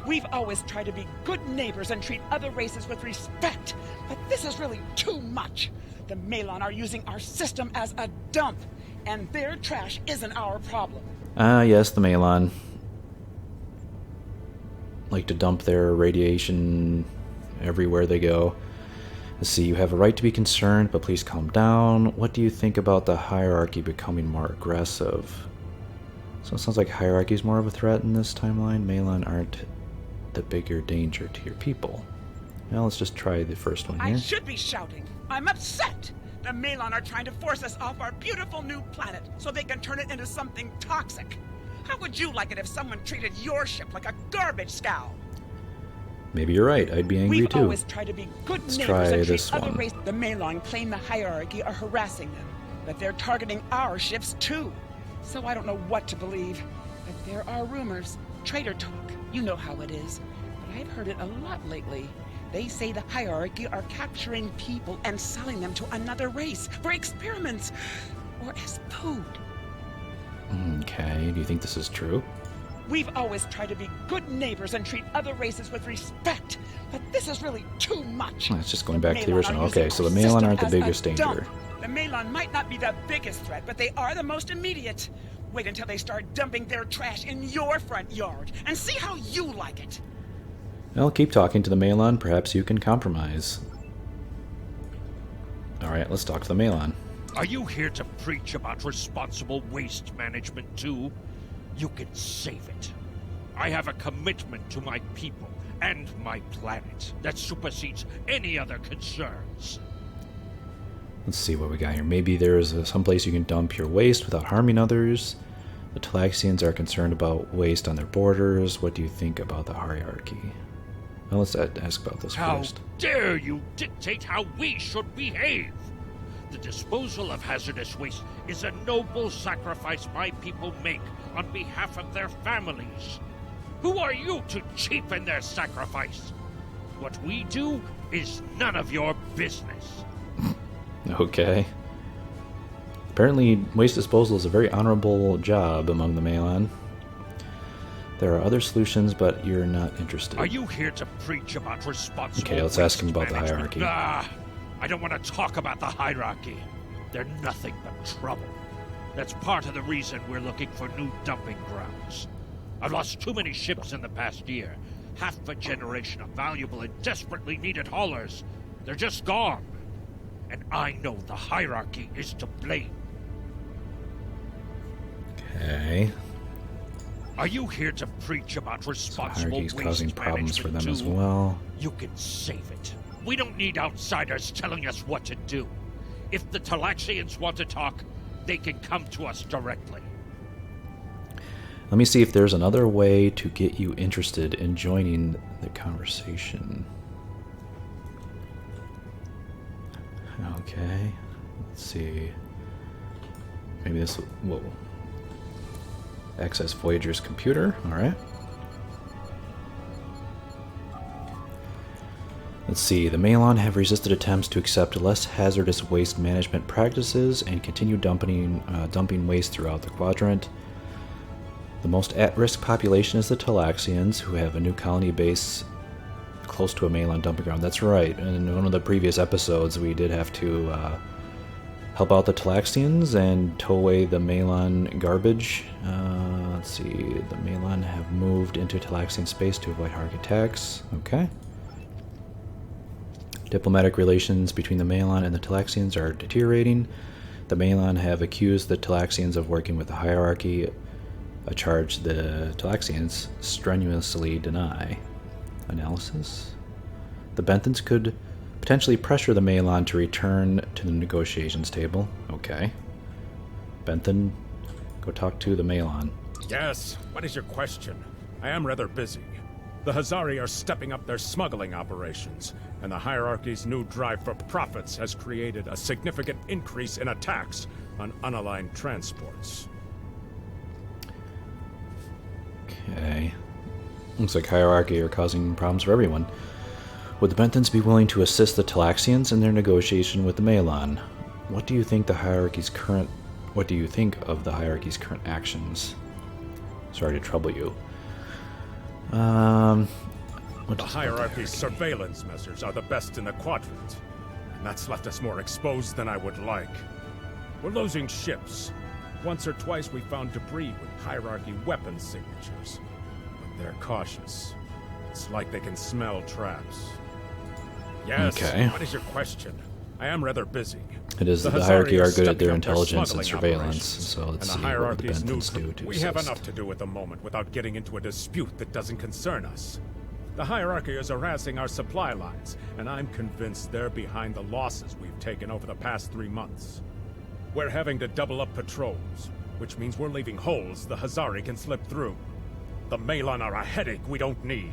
We've always tried to be good neighbors and treat other races with respect, but this is really too much. The Malon are using our system as a dump, and their trash isn't our problem. Yes, the Malon like to dump their radiation everywhere they go. Let's see, you have a right to be concerned, but please calm down. What do you think about the hierarchy becoming more aggressive? So it sounds like hierarchy is more of a threat in this timeline. Malon aren't the bigger danger to your people. Now let's just try the first one here. I should be shouting. I'm upset. The Malon are trying to force us off our beautiful new planet so they can turn it into something toxic. How would you like it if someone treated your ship like a garbage scow? Maybe you're right. I'd be angry too. We've always tried to be good Let's neighbors try and treat this other one. races. The Malon claim the hierarchy are harassing them, but they're targeting our ships too. So I don't know what to believe. But there are rumors, traitor talk. You know how it is. But I've heard it a lot lately. They say the hierarchy are capturing people and selling them to another race for experiments or as food. Okay, do you think this is true? We've always tried to be good neighbors and treat other races with respect, but this is really too much. It's just going back to the original. Okay, so the Malon aren't the biggest danger. The Malon might not be the biggest threat, but they are the most immediate. Wait until they start dumping their trash in your front yard and see how you like it. Well, keep talking to the Malon. Perhaps you can compromise. Alright, let's talk to the Malon. Are you here to preach about responsible waste management too? You can save it. I have a commitment to my people and my planet that supersedes any other concerns. Let's see what we got here. Maybe there's some place you can dump your waste without harming others. The Talaxians are concerned about waste on their borders. What do you think about the hierarchy? Well, let's ask about this first. How dare you dictate how we should behave? The disposal of hazardous waste is a noble sacrifice my people make on behalf of their families. Who are you to cheapen their sacrifice? What we do is none of your business. Okay. Apparently, waste disposal is a very honorable job among the Malon. There are other solutions, but you're not interested. Are you here to preach about responsible Okay, let's ask him about the management? hierarchy. I don't want to talk about the hierarchy. They're nothing but trouble. That's part of the reason we're looking for new dumping grounds. I've lost too many ships in the past year. Half a generation of valuable and desperately needed haulers. They're just gone. And I know the hierarchy is to blame. Okay. Are you here to preach about responsible hierarchy's waste causing problems for them as too? well. You can save it. We don't need outsiders telling us what to do. If the Talaxians want to talk, they can come to us directly. Let me see if there's another way to get you interested in joining the conversation. Okay. Let's see. Maybe this will access Voyager's computer. Alright. Let's see. The Malon have resisted attempts to accept less hazardous waste management practices and continue dumping waste throughout the quadrant. The most at-risk population is the Talaxians, who have a new colony base close to a Malon dumping ground. That's right. In one of the previous episodes, we did have to help out the Talaxians and tow away the Malon garbage. Let's see. The Malon have moved into Talaxian space to avoid hard attacks. Okay. Diplomatic relations between the Malon and the Talaxians are deteriorating. The Malon have accused the Talaxians of working with the hierarchy, a charge the Talaxians strenuously deny. Analysis. The Benthans could potentially pressure the Malon to return to the negotiations table. Okay. Benthan, go talk to the Malon. Yes, what is your question? I am rather busy. The Hazari are stepping up their smuggling operations, and the hierarchy's new drive for profits has created a significant increase in attacks on unaligned transports. Okay. Looks like hierarchy are causing problems for everyone. Would the Benthans be willing to assist the Talaxians in their negotiation with the Malon? What do you think of the hierarchy's current actions? Sorry to trouble you. The hierarchy's surveillance measures are the best in the quadrant, and that's left us more exposed than I would like. We're losing ships. Once or twice we found debris with hierarchy weapons signatures, but they're cautious. It's like they can smell traps. Yes, okay. What is your question? I am rather busy. It is that the hierarchy are good at their intelligence and surveillance, so let's see what the Benthans do to We assist. have enough to do at the moment without getting into a dispute that doesn't concern us. The hierarchy is harassing our supply lines, and I'm convinced they're behind the losses we've taken over the past 3 months. We're having to double up patrols, which means we're leaving holes the Hazari can slip through. The Malon are a headache we don't need.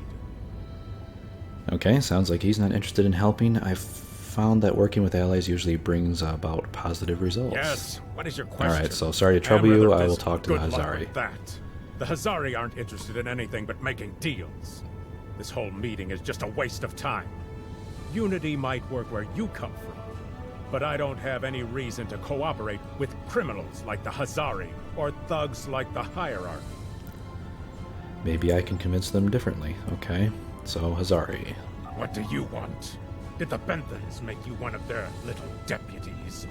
Okay, sounds like he's not interested in helping. I've found that working with allies usually brings about positive results. Yes, what is your question? Alright, so sorry to trouble you, I will talk to the Hazari. That. The Hazari aren't interested in anything but making deals. This whole meeting is just a waste of time. Unity might work where you come from, but I don't have any reason to cooperate with criminals like the Hazari or thugs like the hierarchy. Maybe I can convince them differently. Okay, so Hazari. What do you want? Did the Benthans make you one of their little deputies?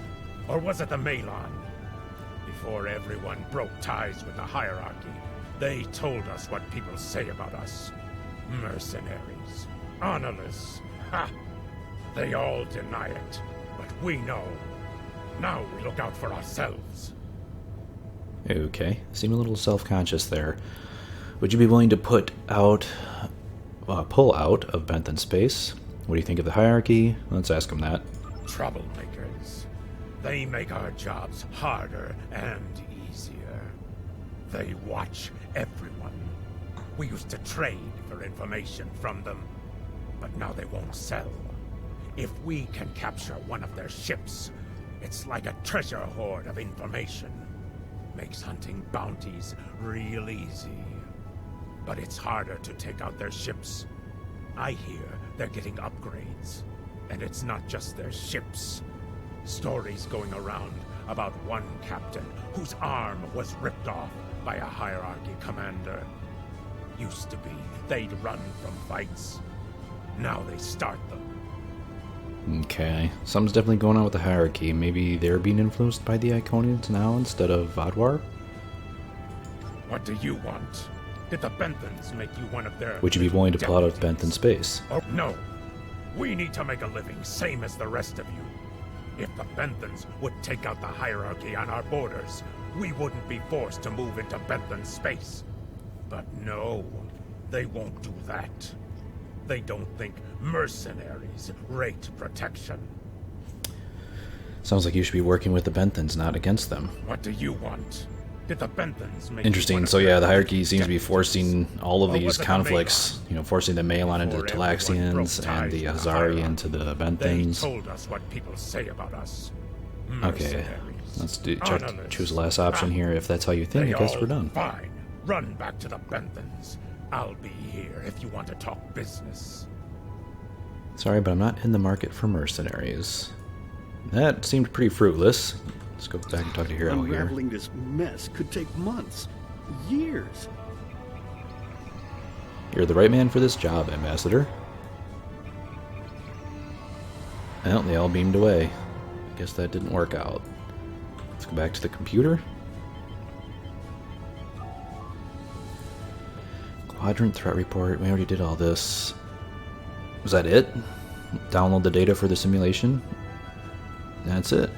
Or was it the Malon? Before everyone broke ties with the hierarchy, they told us what people say about us. Mercenaries. Honorless. Ha! They all deny it, but we know. Now we look out for ourselves. Okay, seem a little self-conscious there. Would you be willing to pull out of Benthan space? What do you think of the hierarchy? Let's ask him that. Troublemakers. They make our jobs harder and easier. They watch everyone. We used to trade for information from them, but now they won't sell. If we can capture one of their ships, it's like a treasure hoard of information. Makes hunting bounties real easy. But it's harder to take out their ships. I hear they're getting upgrades. And it's not just their ships. Stories going around about one captain whose arm was ripped off by a hierarchy commander. Used to be they'd run from fights. Now they start them. Okay, something's definitely going on with the hierarchy. Maybe they're being influenced by the Iconians now instead of Vodwar? What do you want? Did the Benthans make you one of their... Would you be willing to pull out of Benthan space? Oh, no. We need to make a living, same as the rest of you. If the Benthans would take out the hierarchy on our borders, we wouldn't be forced to move into Benthan space. But no, they won't do that. They don't think mercenaries rate protection. Sounds like you should be working with the Benthans, not against them. What do you want? Did the Benthans make Interesting. So yeah, the hierarchy seems to be forcing all of these conflicts. You know, forcing the Malon into the Talaxians and the Hazari into the Benthans. They told us what people say about us. Okay, let's choose the last option here. If that's how you think, I guess we're done. Fine. Run back to the Benthans. I'll be here if you want to talk business. Sorry, but I'm not in the market for mercenaries. That seemed pretty fruitless. Let's go back and talk to Hero here. Unraveling this mess could take months, years. You're the right man for this job, Ambassador. Well, they all beamed away. I guess that didn't work out. Let's go back to the computer. Quadrant threat report. We already did all this. Was that it? Download the data for the simulation. That's it.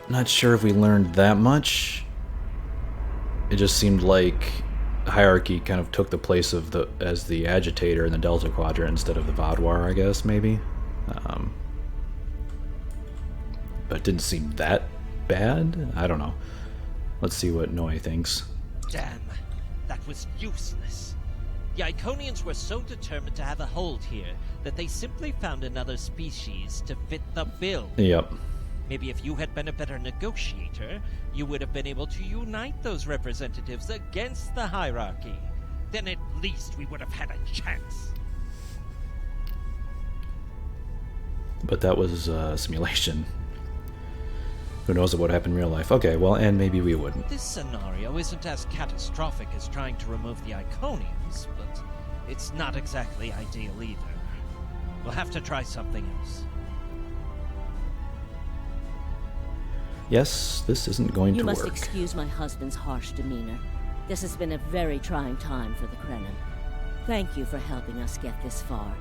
Not sure if we learned that much. It just seemed like hierarchy kind of took the place of as the agitator in the Delta Quadrant instead of the Vodwar, I guess, maybe. But it didn't seem that bad. I don't know. Let's see what Noi thinks. Damn, that was useless. The Iconians were so determined to have a hold here that they simply found another species to fit the bill. Yep. Maybe if you had been a better negotiator, you would have been able to unite those representatives against the hierarchy. Then at least we would have had a chance. But that was a simulation. Who knows what would happen in real life? Okay, well, and maybe we wouldn't. This scenario isn't as catastrophic as trying to remove the Iconians, but it's not exactly ideal either. We'll have to try something else. Yes, this isn't going to work. You must excuse my husband's harsh demeanor. This has been a very trying time for the Krenim. Thank you for helping us get this far.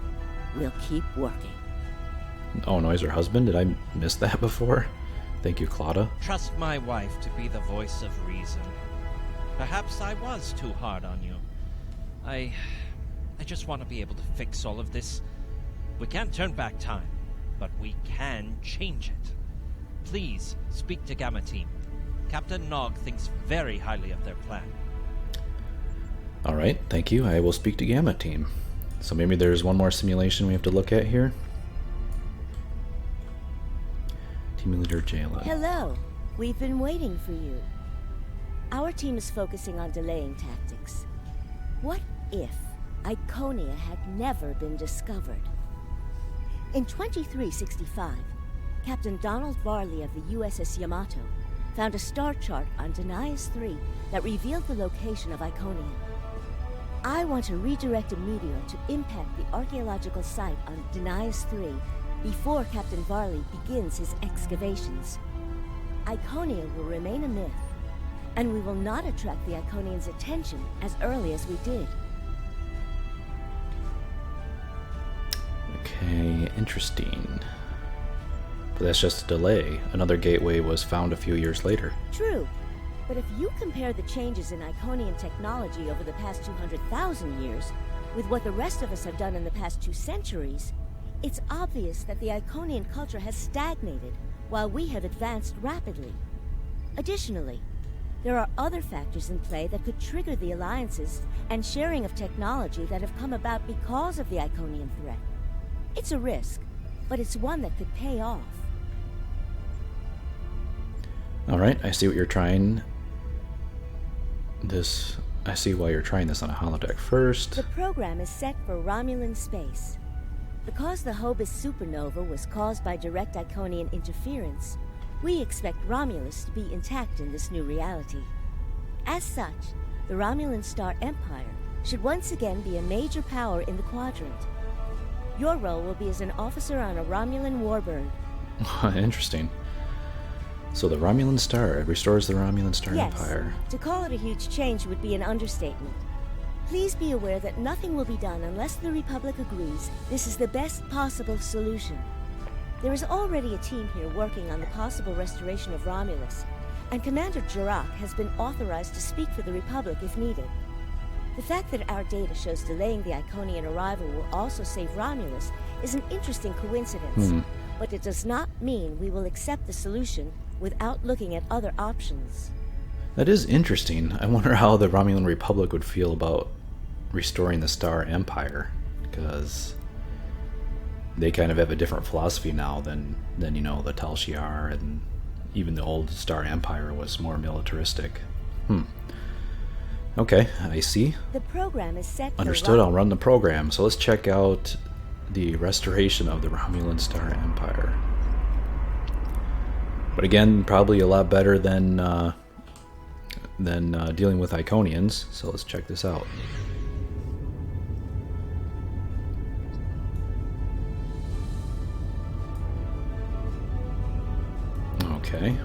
We'll keep working. Oh no, he's her husband? Did I miss that before? Thank you, Claudia. Trust my wife to be the voice of reason. Perhaps I was too hard on you. I just want to be able to fix all of this. We can't turn back time, but we can change it. Please speak to Gamma Team. Captain Nog thinks very highly of their plan. Alright, thank you. I will speak to Gamma Team. So maybe there's one more simulation we have to look at here. Team Leader Jayla. Hello. We've been waiting for you. Our team is focusing on delaying tactics. What if Iconia had never been discovered? In 2365, Captain Donald Varley of the USS Yamato found a star chart on Denias 3 that revealed the location of Iconia. I want to redirect a meteor to impact the archaeological site on Denias 3 before Captain Varley begins his excavations. Iconia will remain a myth, and we will not attract the Iconians' attention as early as we did. Okay, interesting. But that's just a delay. Another gateway was found a few years later. True, but if you compare the changes in Iconian technology over the past 200,000 years with what the rest of us have done in the past 2 centuries, it's obvious that the Iconian culture has stagnated while we have advanced rapidly. Additionally, there are other factors in play that could trigger the alliances and sharing of technology that have come about because of the Iconian threat. It's a risk, but it's one that could pay off. Alright, I see what you're trying. I see why you're trying this on a holodeck first. The program is set for Romulan space. Because the Hobus supernova was caused by direct Iconian interference, we expect Romulus to be intact in this new reality. As such, the Romulan Star Empire should once again be a major power in the quadrant. Your role will be as an officer on a Romulan warbird. Interesting. So the Romulan Star restores the Romulan Star Yes, Empire. To call it a huge change would be an understatement. Please be aware that nothing will be done unless the Republic agrees this is the best possible solution. There is already a team here working on the possible restoration of Romulus, and Commander Jirak has been authorized to speak for the Republic if needed. The fact that our data shows delaying the Iconian arrival will also save Romulus is an interesting coincidence, but it does not mean we will accept the solution without looking at other options. That is interesting. I wonder how the Romulan Republic would feel about restoring the Star Empire, because they kind of have a different philosophy now than you know, the Tal Shiar, and even the old Star Empire was more militaristic. Okay, I see. The program is set. Understood. I'll run the program. So let's check out the restoration of the Romulan Star Empire. But again, probably a lot better than dealing with Iconians. So let's check this out. Okay.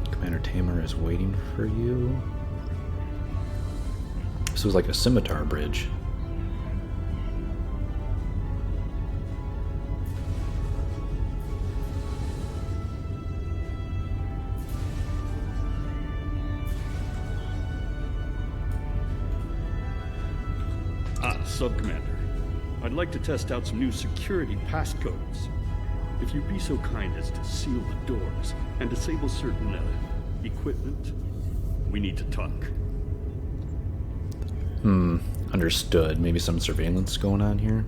Commander Tamer is waiting for you. This was like a scimitar bridge. Sub-Commander. I'd like to test out some new security passcodes. If you'd be so kind as to seal the doors and disable certain equipment, we need to talk. Understood. Maybe some surveillance going on here.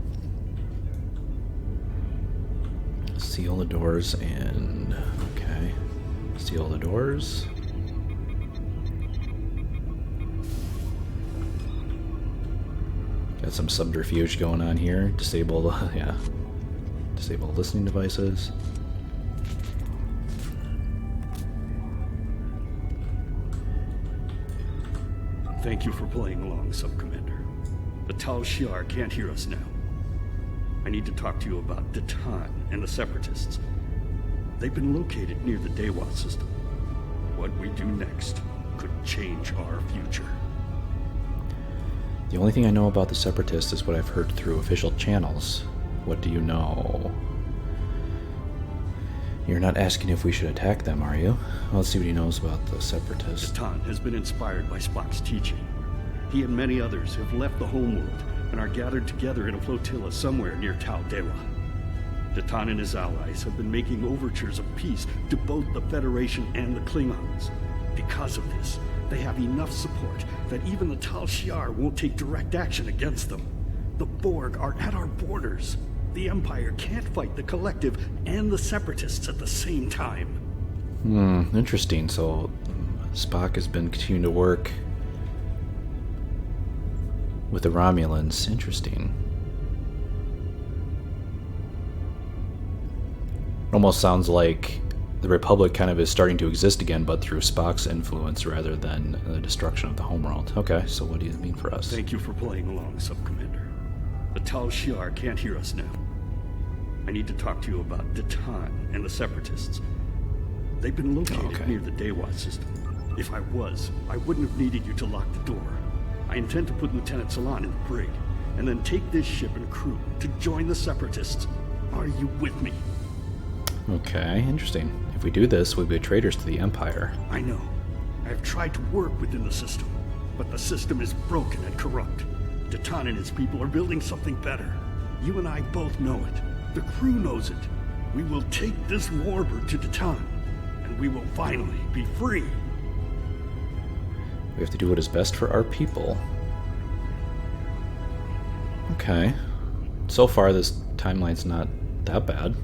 Seal the doors and... okay. Seal the doors. Got some subterfuge going on here. Disable, yeah. Disable listening devices. Thank you for playing along, Sub-Commander. The Tal Shiar can't hear us now. I need to talk to you about Datan and the Separatists. They've been located near the Dewa system. What we do next could change our future. The only thing I know about the Separatists is what I've heard through official channels. What do you know? You're not asking if we should attack them, are you? Well, let's see what he knows about the Separatists. Datan has been inspired by Spock's teaching. He and many others have left the homeworld and are gathered together in a flotilla somewhere near Tal Dewa. Datan and his allies have been making overtures of peace to both the Federation and the Klingons. Because of this, they have enough support that even the Tal Shiar won't take direct action against them. The Borg are at our borders. The Empire can't fight the Collective and the Separatists at the same time. Interesting. So Spock has been continuing to work with the Romulans. Interesting. Almost sounds like the Republic kind of is starting to exist again, but through Spock's influence rather than the destruction of the homeworld. Okay, so what do you mean for us? Thank you for playing along, Sub-Commander. The Tal Shiar can't hear us now. I need to talk to you about Datan and the Separatists. They've been located near the Dewa system. If I was, I wouldn't have needed you to lock the door. I intend to put Lieutenant Salan in the brig, and then take this ship and crew to join the Separatists. Are you with me? Okay, interesting. If we do this, we'll be traitors to the Empire. I know. I have tried to work within the system, but the system is broken and corrupt. Datan and his people are building something better. You and I both know it. The crew knows it. We will take this warbird to Datan, and we will finally be free. We have to do what is best for our people. Okay. So far, this timeline's not that bad.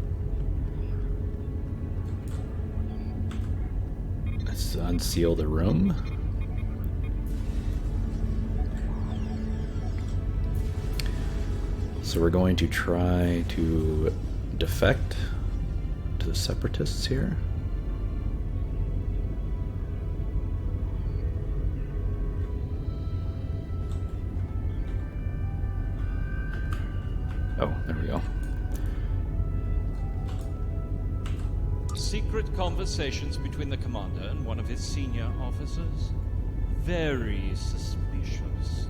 Let's unseal the room. So we're going to try to defect to the Separatists here. Oh, there we go. Secret conversations between the commander and one of his senior officers? Very suspicious.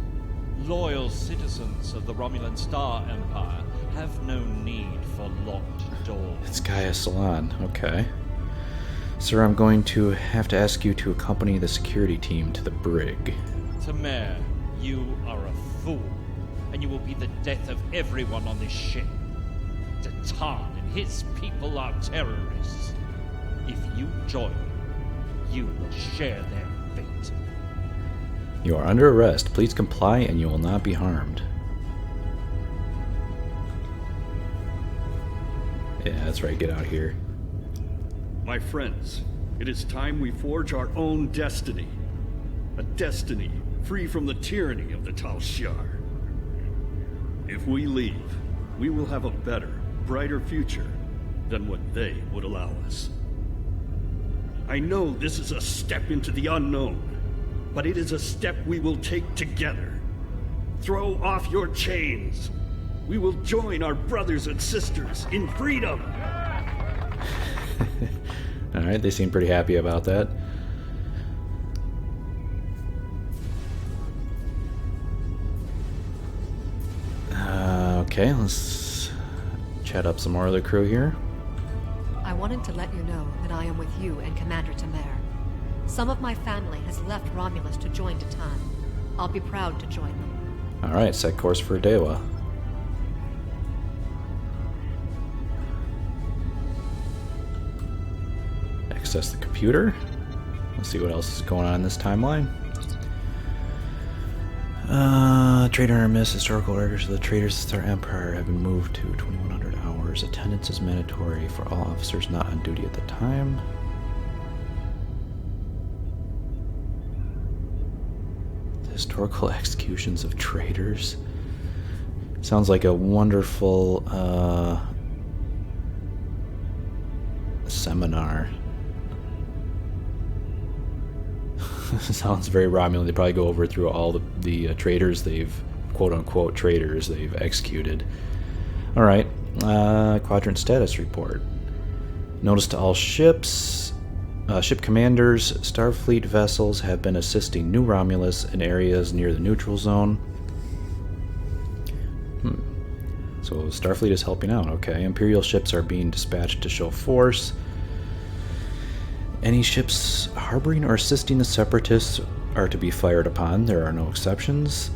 Loyal citizens of the Romulan Star Empire have no need for locked doors. It's Gaia Salan, okay. Sir, I'm going to have to ask you to accompany the security team to the brig. Tamer, you are a fool, and you will be the death of everyone on this ship. Datan and his people are terrorists. If you join them, you will share their fate. You are under arrest. Please comply and you will not be harmed. Yeah, that's right. Get out here. My friends, it is time we forge our own destiny. A destiny free from the tyranny of the Tal Shiar. If we leave, we will have a better, brighter future than what they would allow us. I know this is a step into the unknown, but it is a step we will take together. Throw off your chains. We will join our brothers and sisters in freedom. Alright, they seem pretty happy about that. Okay, let's chat up some more of the crew here. I wanted to let you know that I am with you and Commander Tamer. Some of my family has left Romulus to join Datan. I'll be proud to join them. Alright, set course for Dewa. Access the computer. Let's see what else is going on in this timeline. Traitor and miss historical orders of the traitors of the Star Empire have been moved to 2100 hours. Attendance is mandatory for all officers not on duty at the time. Historical executions of traitors. Sounds like a wonderful seminar. Sounds very Romulan. They probably go over through all the traitors they've, quote-unquote traitors they've executed. Alright, quadrant status report. Notice to all ships, ship commanders, Starfleet vessels have been assisting New Romulus in areas near the neutral zone. So Starfleet is helping out, okay. Imperial ships are being dispatched to show force. Any ships harboring or assisting the Separatists are to be fired upon. There are no exceptions.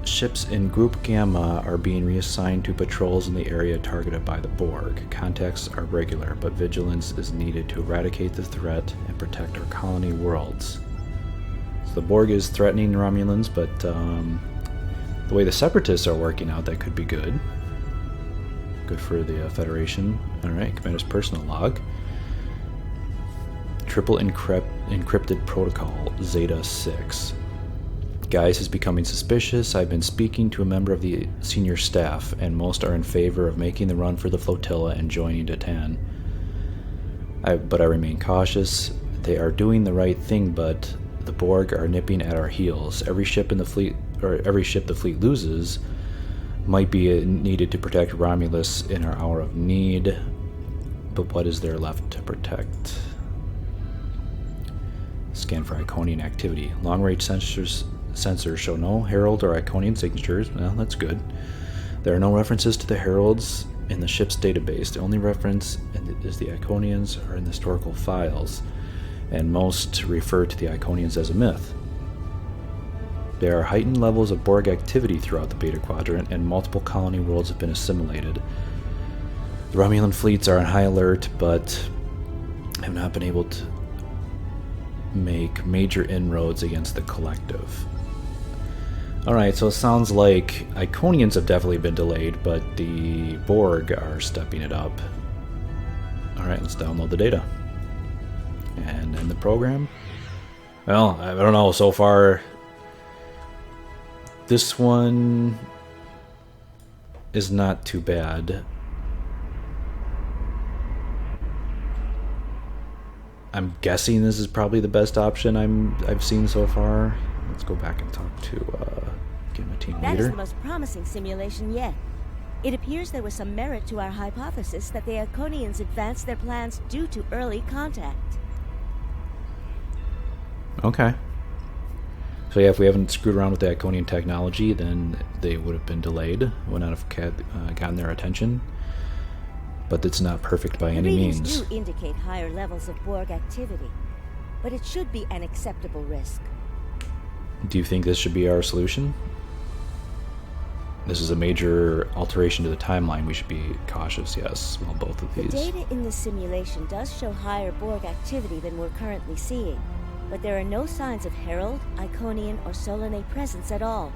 Ships in Group Gamma are being reassigned to patrols in the area targeted by the Borg. Contacts are regular, but vigilance is needed to eradicate the threat and protect our colony worlds. So the Borg is threatening Romulans, but the way the Separatists are working out, that could be good. Good for the Federation. Alright, Commander's personal log. Triple encrypted protocol, Zeta 6. Guys is becoming suspicious. I've been speaking to a member of the senior staff, and most are in favor of making the run for the flotilla and joining Datan. But I remain cautious. They are doing the right thing, but the Borg are nipping at our heels. Every ship the fleet loses might be needed to protect Romulus in our hour of need. But what is there left to protect? Scan for Iconian activity. Long-range sensors show no Herald or Iconian signatures. Well, that's good. There are no references to the Heralds in the ship's database. The only reference is the Iconians are in the historical files, and most refer to the Iconians as a myth. There are heightened levels of Borg activity throughout the Beta Quadrant, and multiple colony worlds have been assimilated. The Romulan fleets are on high alert, but have not been able to make major inroads against the collective. Alright, so it sounds like Iconians have definitely been delayed, but the Borg are stepping it up. Alright, let's download the data. And end the program. Well, I don't know, so far this one is not too bad. I'm guessing this is probably the best option I've seen so far. Let's go back and talk to Gamma Team Leader. That is the most promising simulation yet. It appears there was some merit to our hypothesis that the Iconians advanced their plans due to early contact. Okay. So yeah, if we haven't screwed around with the Iconian technology, then they would have been delayed, would not have gotten their attention. But it's not perfect by any means. The readings do indicate higher levels of Borg activity, but it should be an acceptable risk. Do you think this should be our solution? This is a major alteration to the timeline. We should be cautious, yes, on both of these. The data in this simulation does show higher Borg activity than we're currently seeing, but there are no signs of Herald, Iconian, or Solanae presence at all.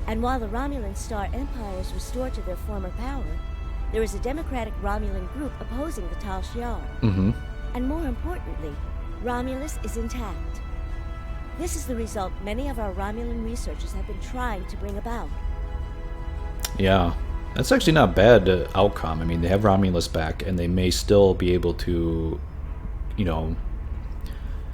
And while the Romulan Star Empire is restored to their former power, there is a democratic Romulan group opposing the Tal Shiar. And more importantly, Romulus is intact. This is the result many of our Romulan researchers have been trying to bring about. Yeah, that's actually not a bad outcome. I mean, they have Romulus back, and they may still be able to,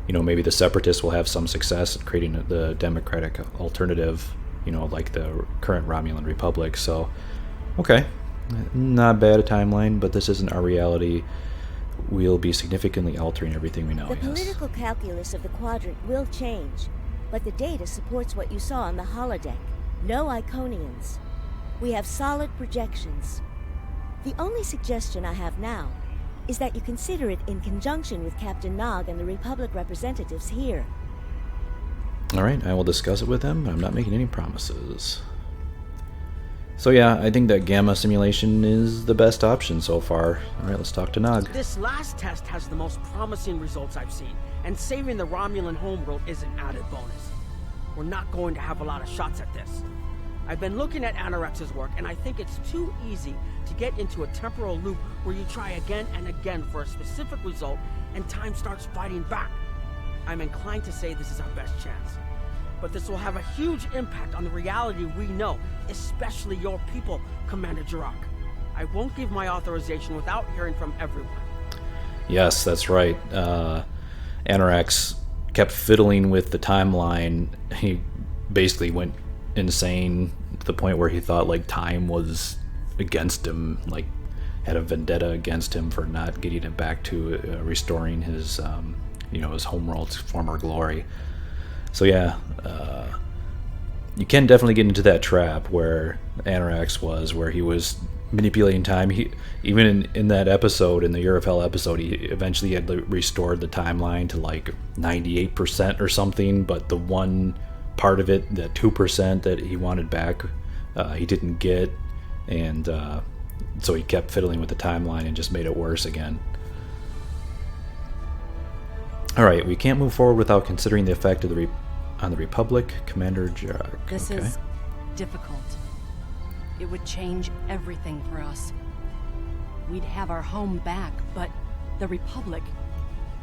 maybe the Separatists will have some success in creating the democratic alternative, like the current Romulan Republic. So, okay. Not bad a timeline, but this isn't our reality. We'll be significantly altering everything we know. The political calculus of the quadrant will change, but the data supports what you saw on the holodeck. No Iconians. We have solid projections. The only suggestion I have now is that you consider it in conjunction with Captain Nog and the Republic representatives here. Alright, I will discuss it with them, but I'm not making any promises. So yeah, I think that Gamma simulation is the best option so far. Alright, let's talk to Nog. This last test has the most promising results I've seen, and saving the Romulan homeworld is an added bonus. We're not going to have a lot of shots at this. I've been looking at Anorex's work, and I think it's too easy to get into a temporal loop where you try again and again for a specific result, and time starts fighting back. I'm inclined to say this is our best chance. But this will have a huge impact on the reality we know, especially your people, Commander Jirok. I won't give my authorization without hearing from everyone. Yes, that's right. Anorax kept fiddling with the timeline. He basically went insane to the point where he thought like time was against him, like had a vendetta against him for not getting it back to restoring his, his homeworld's former glory. So yeah, you can definitely get into that trap where Anorax was, where he was manipulating time. He even in that episode, in the Year of Hell episode, he eventually had restored the timeline to like 98% or something, but the one part of it, that 2% that he wanted back, he didn't get, and so he kept fiddling with the timeline and just made it worse again. Alright, we can't move forward without considering the effect of on the Republic. Commander Jirok. This is difficult. It would change everything for us. We'd have our home back, but the Republic,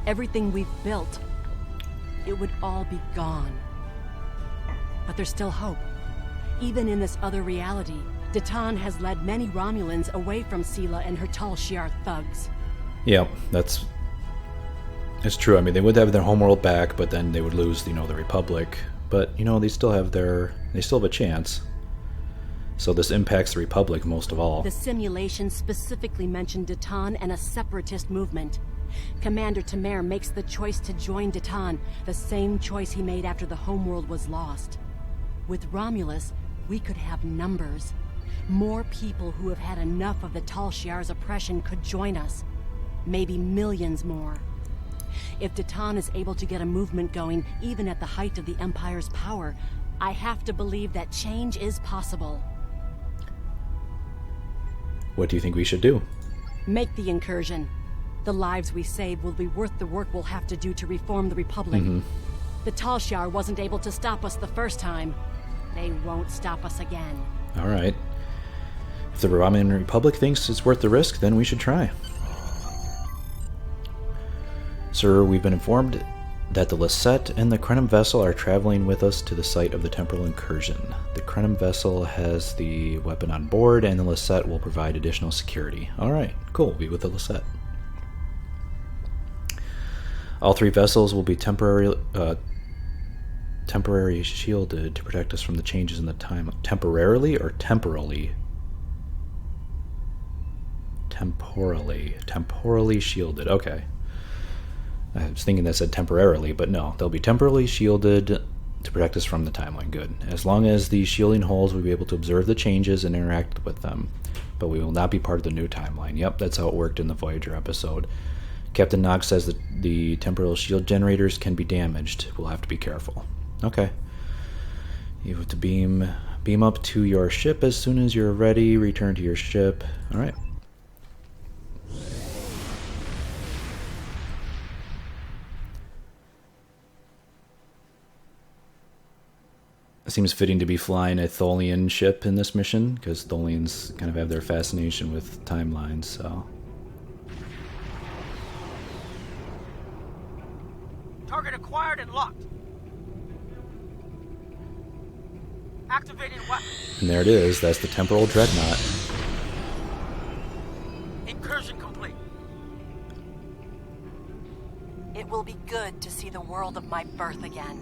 everything we've built, it would all be gone. But there's still hope. Even in this other reality, Datan has led many Romulans away from Sela and her Tal Shiar thugs. Yeah, that's true. I mean, they would have their homeworld back, but then they would lose, the Republic. But, they still have a chance. So this impacts the Republic most of all. The simulation specifically mentioned Datan and a separatist movement. Commander Tamer makes the choice to join Datan, the same choice he made after the homeworld was lost. With Romulus, we could have numbers. More people who have had enough of the Tal Shiar's oppression could join us. Maybe millions more. If Datan is able to get a movement going, even at the height of the Empire's power, I have to believe that change is possible. What do you think we should do? Make the incursion. The lives we save will be worth the work we'll have to do to reform the Republic. The Tal Shiar wasn't able to stop us the first time. They won't stop us again. Alright. If the Romulan Republic thinks it's worth the risk, then we should try. Sir, we've been informed that the Lisette and the Krenim vessel are traveling with us to the site of the temporal incursion. The Krenim vessel has the weapon on board, and the Lisette will provide additional security. Alright, cool, we'll be with the Lisette. All three vessels will be temporarily shielded to protect us from the changes in the time. Temporarily or temporally? Temporally shielded, okay. I was thinking that said temporarily, but no. They'll be temporarily shielded to protect us from the timeline. Good. As long as the shielding holds, we'll be able to observe the changes and interact with them. But we will not be part of the new timeline. Yep, that's how it worked in the Voyager episode. Captain Nog says that the temporal shield generators can be damaged. We'll have to be careful. Okay. You have to beam up to your ship as soon as you're ready. Return to your ship. Alright. It seems fitting to be flying a Tholian ship in this mission, because Tholians kind of have their fascination with timelines, so... Target acquired and locked. Activating weapon. And there it is, that's the temporal dreadnought. Incursion complete. It will be good to see the world of my birth again.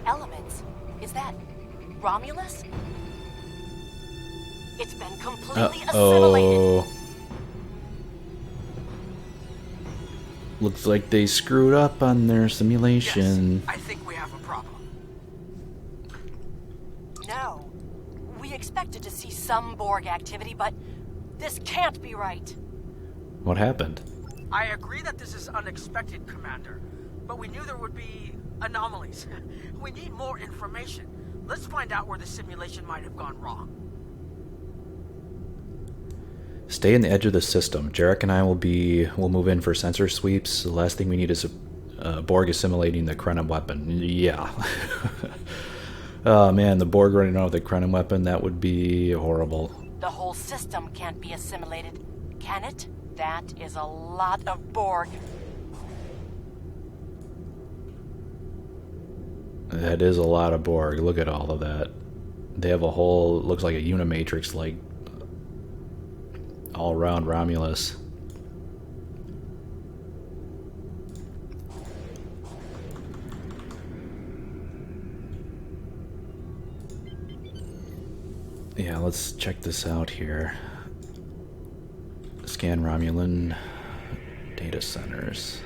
Elements? Is that Romulus? It's been completely assimilated. Looks like they screwed up on their simulation. Yes, I think we have a problem. No. We expected to see some Borg activity, but this can't be right. What happened? I agree that this is unexpected, Commander, but we knew there would be anomalies. We need more information. Let's find out where the simulation might have gone wrong. Stay in the edge of the system. Jarek and I will move in for sensor sweeps. The last thing we need is Borg assimilating the Krenim weapon. Yeah. Oh man, the Borg running out with the Krenim weapon, that would be horrible. The whole system can't be assimilated, can it? That is a lot of Borg. That is a lot of Borg. Look at all of that. They have a whole, looks like a Unimatrix, like, all around Romulus. Yeah, let's check this out here. Scan Romulan data centers.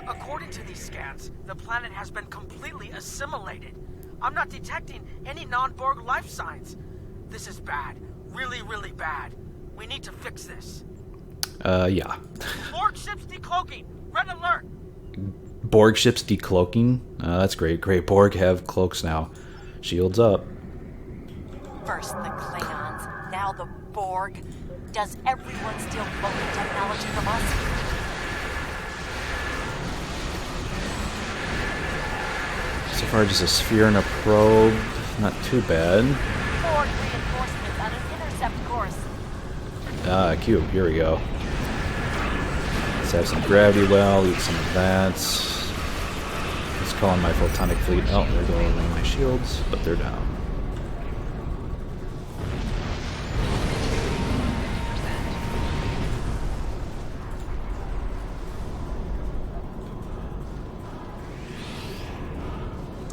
According to these scans, the planet has been completely assimilated. I'm not detecting any non-Borg life signs. This is bad. Really, really bad. We need to fix this. Yeah. Borg ships decloaking. Red alert. Borg ships decloaking? That's great. Great. Borg have cloaks now. Shields up. First the Klingons, now the Borg. Does everyone steal cloaking technology from us? So far, just a sphere and a probe. Not too bad. Borg reinforcements on an intercept course. Ah, cube. Here we go. Let's have some gravity well, eat some of that. Let's call on my photonic fleet. Oh, there go one of my shields, but they're down.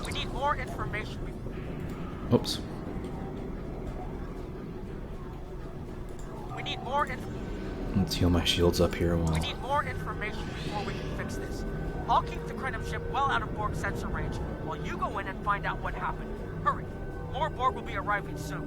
We need more information. Oops. We need more information. Let's heal my shields up here We while... need more information before we can fix this. I'll keep the Krenim ship well out of Borg sensor range while you go in and find out what happened. Hurry. More Borg will be arriving soon.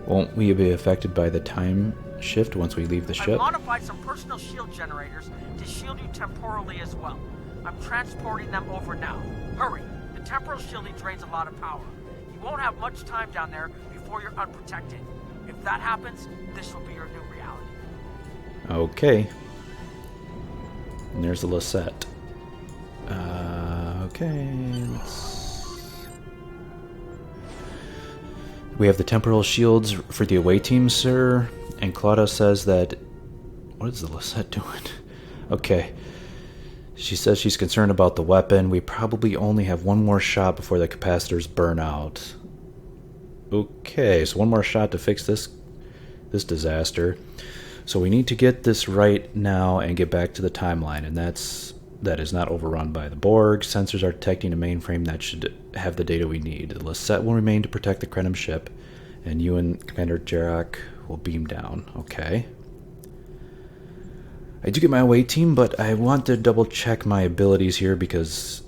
Won't we be affected by the time shift once we leave the I've ship? modified some personal shield generators to shield you temporally as well. I'm transporting them over now. Hurry. The temporal shielding drains a lot of power. You won't have much time down there before you're unprotected. If that happens, this will be your new reality. Okay. And there's the Lisette. Okay, we have the temporal shields for the away team, sir. And Claudia says that... What is the Lisette doing? Okay. She says she's concerned about the weapon. We probably only have one more shot before the capacitors burn out. Okay, so one more shot to fix this disaster. So we need to get this right now and get back to the timeline, and that is not overrun by the Borg. Sensors are detecting a mainframe that should have the data we need. The Lisette will remain to protect the Krenim ship, and you and Commander Jarok will beam down. Okay. I do get my away team, but I want to double check my abilities here because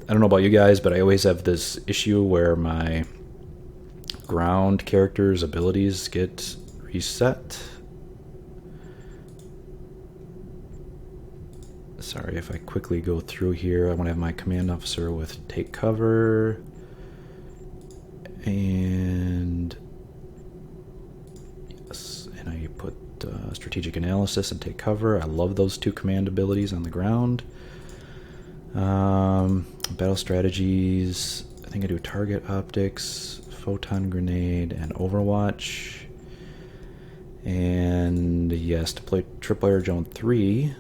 I don't know about you guys, but I always have this issue where my ground character's abilities get reset. Sorry if I quickly go through here. I want to have my command officer with take cover. And yes, and I put strategic analysis and take cover. I love those two command abilities on the ground. Battle strategies. I think I do target optics, photon grenade, and overwatch. And yes, to play Tripwire Zone 3.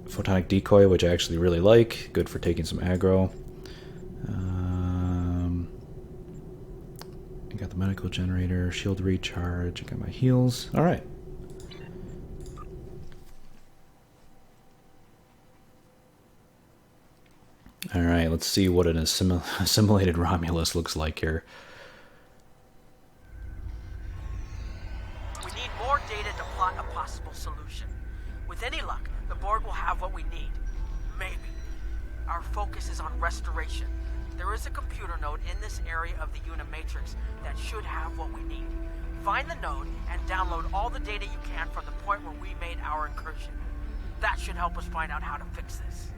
Photonic decoy, which I actually really like. Good for taking some aggro. I got the medical generator, shield recharge, I got my heals. Alright. Alright, let's see what an assimilated Romulus looks like here. We need more data to plot a possible solution. With any luck, the Borg will have what we need. Maybe. Our focus is on restoration. There is a computer node in this area of the Unimatrix that should have what we need. Find the node and download all the data you can from the point where we made our incursion. That should help us find out how to fix this.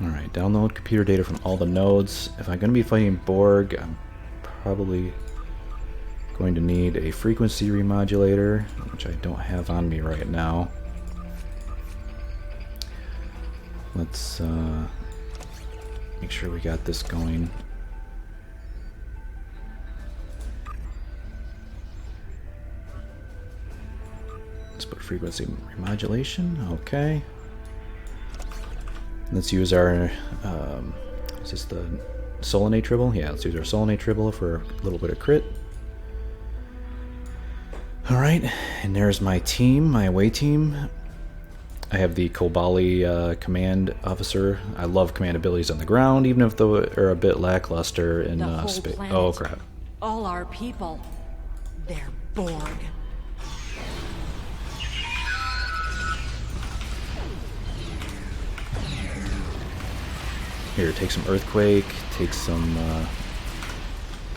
Alright, download computer data from all the nodes. If I'm going to be fighting Borg, I'm probably going to need a frequency remodulator, which I don't have on me right now. Let's make sure we got this going. Let's put frequency remodulation. Okay. Let's use our, is this the Solinate Tribble? Yeah, let's use our Solinate Tribble for a little bit of crit. Alright, and there's my team, my away team. I have the Kobali command officer. I love command abilities on the ground, even if they're a bit lackluster in space. Oh crap. All our people. They're Borg. Here, take some Earthquake, take some,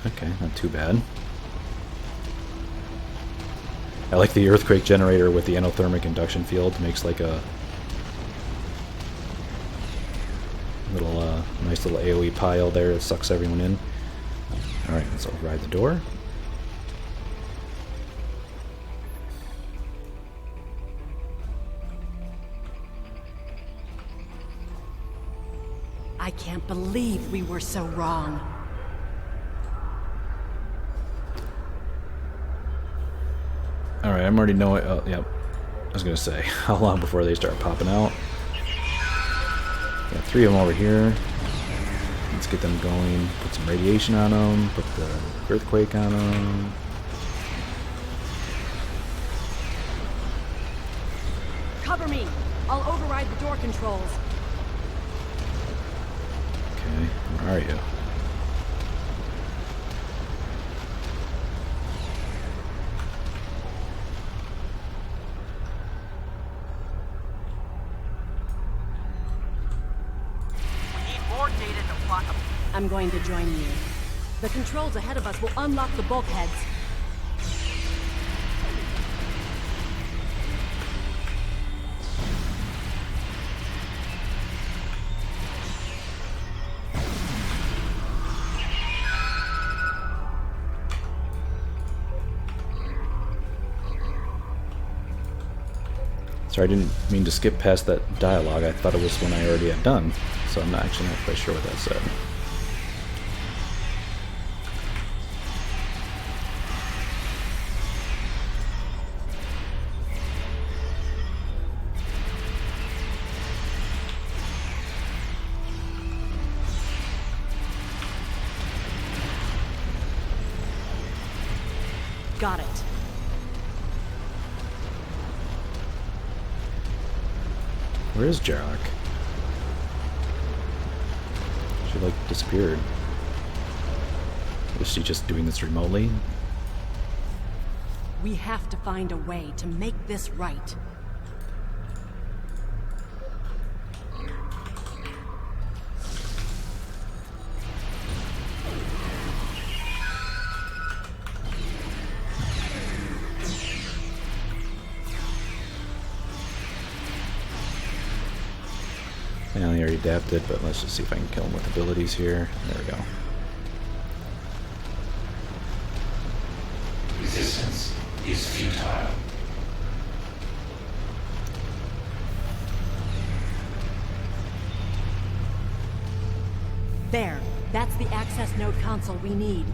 okay, not too bad. I like the Earthquake generator with the endothermic induction field. Makes like a little, nice little AoE pile there that sucks everyone in. Alright, let's override the door. I can't believe we were so wrong. Alright, I'm already knowing. Oh, yep. I was gonna say, how long before they start popping out? Got 3 of them over here. Let's get them going. Put some radiation on them. Put the Earthquake on them. Cover me! I'll override the door controls. Okay, where are you? I'm going to join you. The controls ahead of us will unlock the bulkheads. Sorry, I didn't mean to skip past that dialogue. I thought it was one I already had done, so I'm not quite sure what that said. Got it. Where is Jarok? She like disappeared. Is she just doing this remotely? We have to find a way to make this right. Yeah, he already adapted, but let's just see if I can kill him with abilities here. There we go. Resistance is futile. There. That's the access node console we need.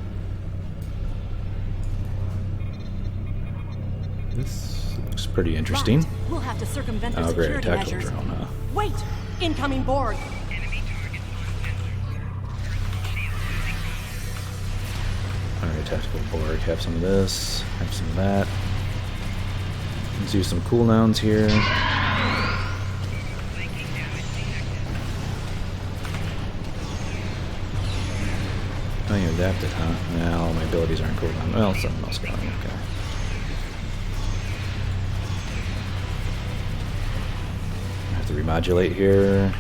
This looks pretty interesting. Right. We'll have to circumvent their Oh, great. security Tactical measures. drone, huh? Wait! Incoming Borg! Alright, tactical Borg. Have some of this. Have some of that. Let's use some cooldowns here. Oh, you adapted, huh? Now my abilities aren't cooldown. Well, something else going. Okay. I have to remodulate here.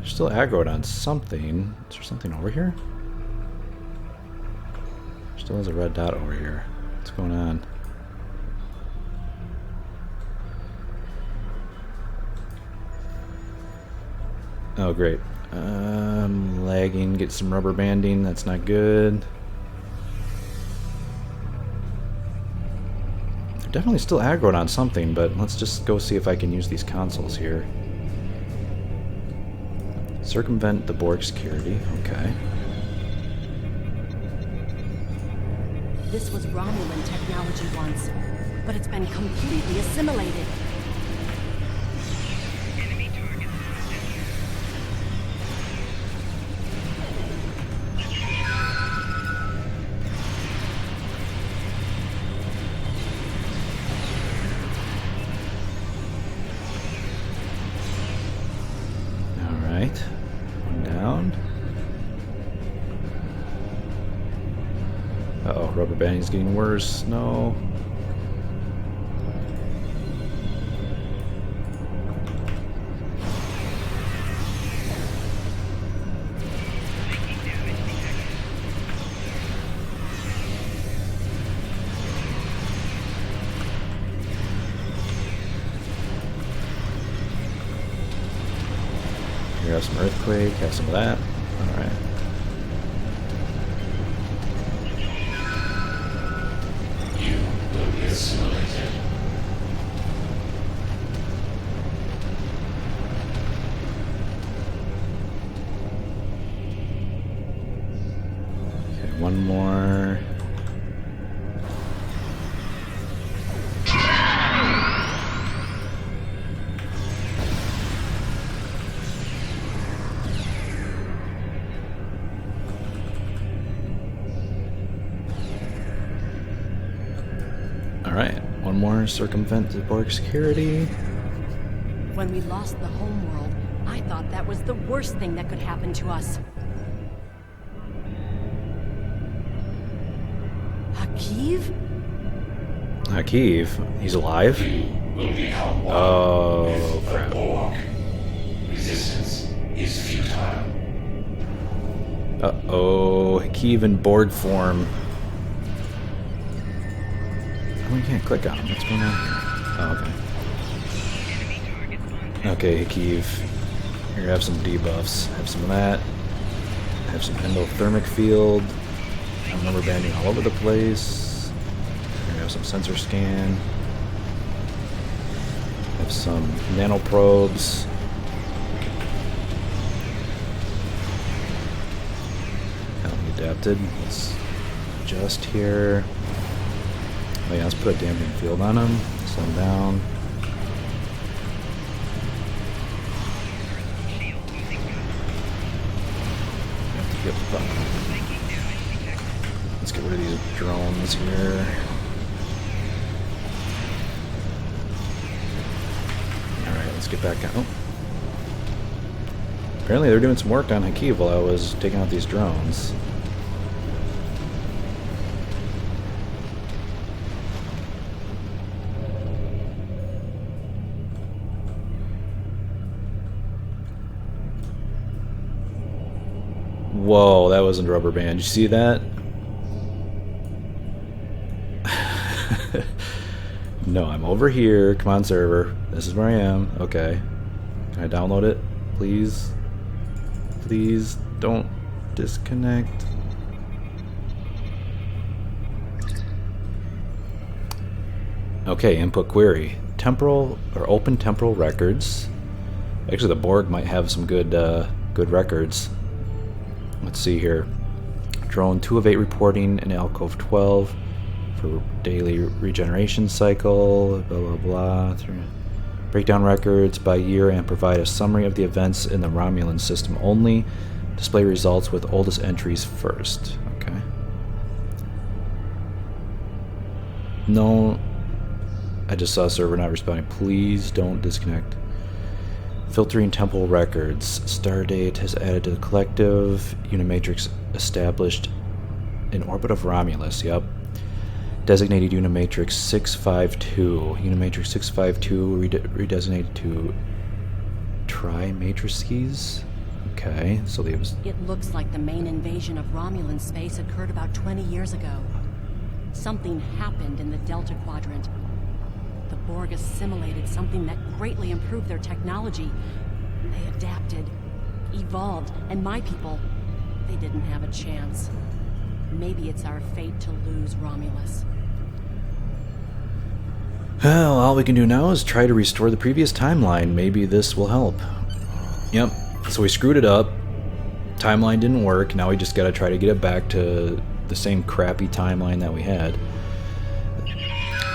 Still aggroed on something. Is there something over here? Still has a red dot over here. What's going on? Oh, great. Lagging, get some rubber banding, that's not good. They're definitely still aggroed on something, but let's just go see if I can use these consoles here. Circumvent the Borg security, okay. This was Romulan technology once, but it's been completely assimilated. Alright, one down. Uh-oh, rubber banding's getting worse. No. Here, have some earthquake, have some of that. Alright. Assimilated. Okay, one more. Alright, one more, circumvent the Borg security. When we lost the homeworld, I thought that was the worst thing that could happen to us. Hakiv? Hakiv? He's alive? Oh, crap. Borg. Resistance is futile. Uh-oh, Hakiv in Borg form. Oh, we can't click on him. What's going on here? Oh, okay. Okay, Hakiv. Here, have some debuffs. Have some of that. Have some endothermic field. Have rubber banding all over the place. Here, have some sensor scan. Have some nanoprobes. Element adapted. Let's adjust here. Oh yeah, let's put a damping field on him. Slow him down. Let's get rid of these drones here. Alright, let's get back on. Oh. Apparently they're doing some work on Hakiv while I was taking out these drones. Whoa, that wasn't a rubber band. Did you see that? No, I'm over here. Come on, server. This is where I am. Okay. Can I download it? Please? Please don't disconnect. Okay, input query. Temporal or open temporal records. Actually, the Borg might have some good records. Let's see here. Drone 2 of 8 reporting in Alcove 12 for daily regeneration cycle, blah blah blah. Break down records by year and provide a summary of the events in the Romulan system only. Display results with oldest entries first. Okay. No, I just saw a server not responding. Please don't disconnect. Filtering temporal records. Stardate has added to the collective. Unimatrix established in orbit of Romulus. Yep. Designated Unimatrix 652. Unimatrix 652 redesignated to Trimatrices. Okay, so they was. It looks like the main invasion of Romulan space occurred about 20 years ago. Something happened in the Delta Quadrant. The Borg assimilated something that greatly improved their technology. They adapted, evolved, and my people, they didn't have a chance. Maybe it's our fate to lose Romulus. Well, all we can do now is try to restore the previous timeline. Maybe this will help. Yep, so we screwed it up. Timeline didn't work. Now we just gotta try to get it back to the same crappy timeline that we had.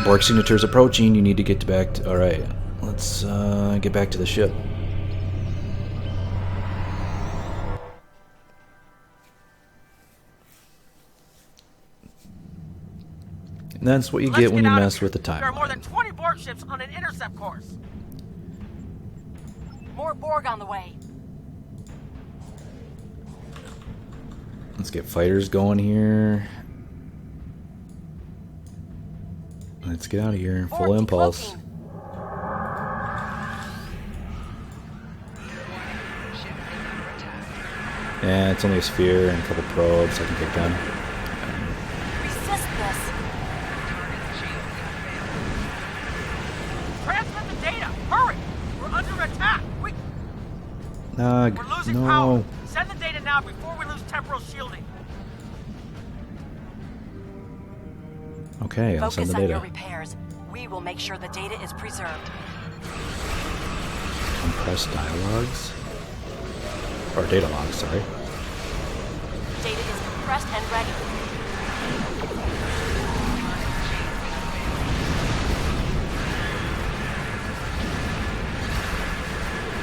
Borg signature's approaching. You need to get back to... Alright, let's get back to the ship. And that's what you get when you mess with the timeline. There are more than 20 Borg ships on an intercept course. More Borg on the way. Let's get fighters going here. Let's get out of here. Full impulse. Yeah, it's only a sphere and a couple probes. I can take them. Resist this. Transmit the data. Hurry. We're under attack. We're losing no. power. Send the data now before we lose temporal shielding. Okay, I'll send the Focus on data. your repairs. We will make sure the data is preserved. Compressed dialogues? Or data logs, sorry. Data is compressed and ready.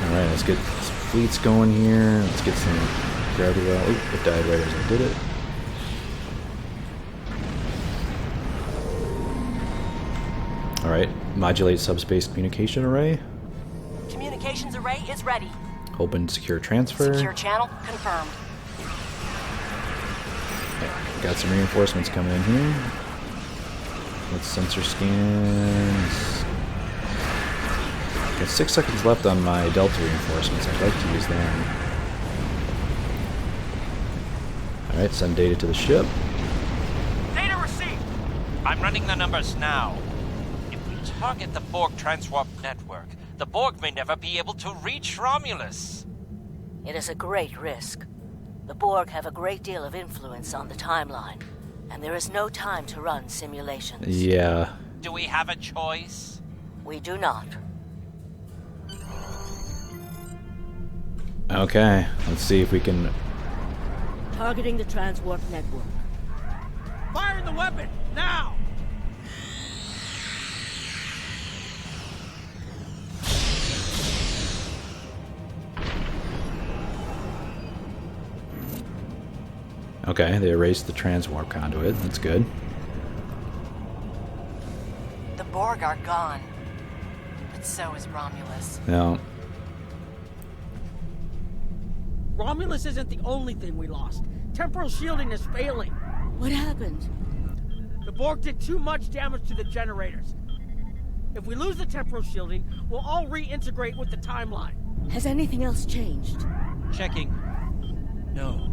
Alright, let's get some fleets going here. Let's get some gravity well. Oop, it died right as I did it. Alright, modulate subspace communication array. Communications array is ready. Open secure transfer. Secure channel confirmed. Okay, got some reinforcements coming in here. Let's sensor scans. Got 6 seconds left on my Delta reinforcements. I'd like to use them. Alright, send data to the ship. Data received. I'm running the numbers now. If we target the Borg transwarp network, the Borg may never be able to reach Romulus. It is a great risk. The Borg have a great deal of influence on the timeline, and there is no time to run simulations. Yeah. Do we have a choice? We do not. Okay, let's see if we can... Targeting the transwarp network. Fire the weapon, now! Okay, they erased the transwarp conduit. That's good. The Borg are gone. But so is Romulus. No. Romulus isn't the only thing we lost. Temporal shielding is failing. What happened? The Borg did too much damage to the generators. If we lose the temporal shielding, we'll all reintegrate with the timeline. Has anything else changed? Checking. No.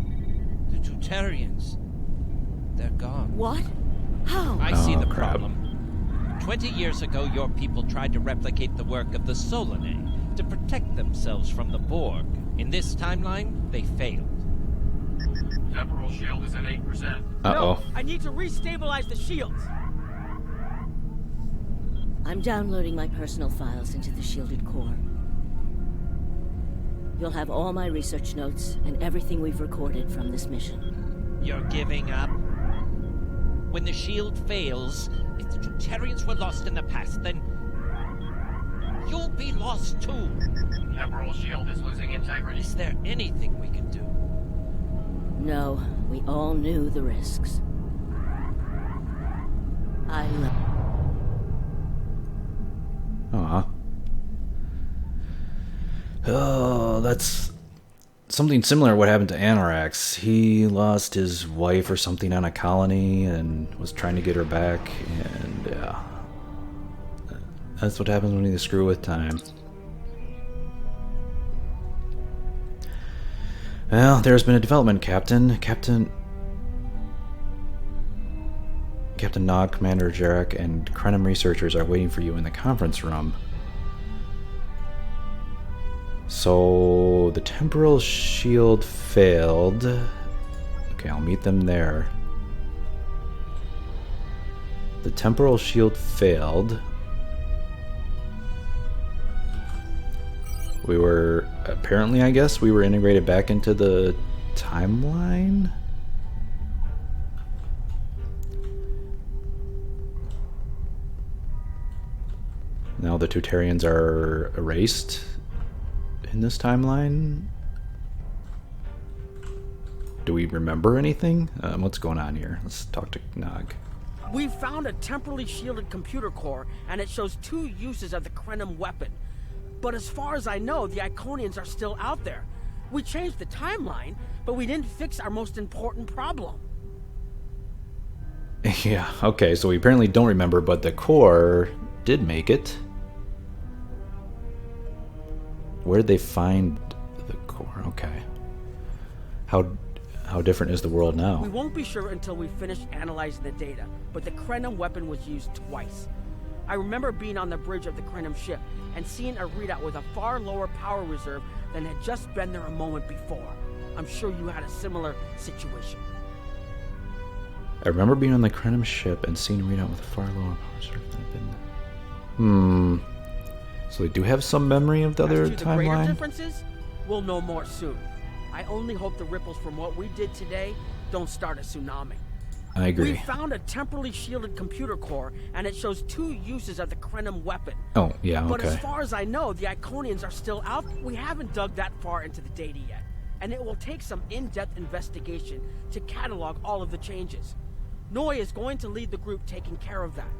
The Tutarians. They're gone. What? How? I see the crap. problem. 20 years ago, your people tried to replicate the work of the Solanae to protect themselves from the Borg. In this timeline, they failed. Temporal shield is at 8%. Uh-oh. No, I need to restabilize the shields. I'm downloading my personal files into the shielded core. You'll have all my research notes and everything we've recorded from this mission. You're giving up? When the shield fails, if the Tutarians were lost in the past, then you'll be lost too. Temporal shield is losing integrity. Is there anything we can do? No, we all knew the risks. I love... Aw. Oh, that's something similar to what happened to Anorax. He lost his wife or something on a colony and was trying to get her back, and yeah. That's what happens when you screw with time. Well, there's been a development, Captain. Captain Nog, Commander Jarek, and Krenim researchers are waiting for you in the conference room. So the temporal shield failed. Okay, I'll meet them there. The temporal shield failed. We were, apparently, I guess, we were integrated back into the timeline? Now the Tutarians are erased in this timeline? Do we remember anything? What's going on here? Let's talk to Nog. We found a temporally shielded computer core, and it shows 2 uses of the Krenim weapon. But as far as I know, the Iconians are still out there. We changed the timeline, but we didn't fix our most important problem. Yeah, okay, so we apparently don't remember, but the core did make it. Where did they find the core? Okay. How different is the world now? We won't be sure until we finish analyzing the data, but the Krenim weapon was used twice. I remember being on the bridge of the Krenim ship and seeing a readout with a far lower power reserve than had just been there a moment before. I'm sure you had a similar situation. I remember being on the Krenim ship and seeing a readout with a far lower power reserve than had been there. So they do have some memory of the other As to the greater timeline? differences, we'll know more soon. I only hope the ripples from what we did today don't start a tsunami. I agree. We found a temporally shielded computer core, and it shows 2 uses of the Krenim weapon. Oh, yeah, But okay. as far as I know, the Iconians are still out. We haven't dug that far into the data yet, and it will take some in-depth investigation to catalog all of the changes. Noi is going to lead the group taking care of that.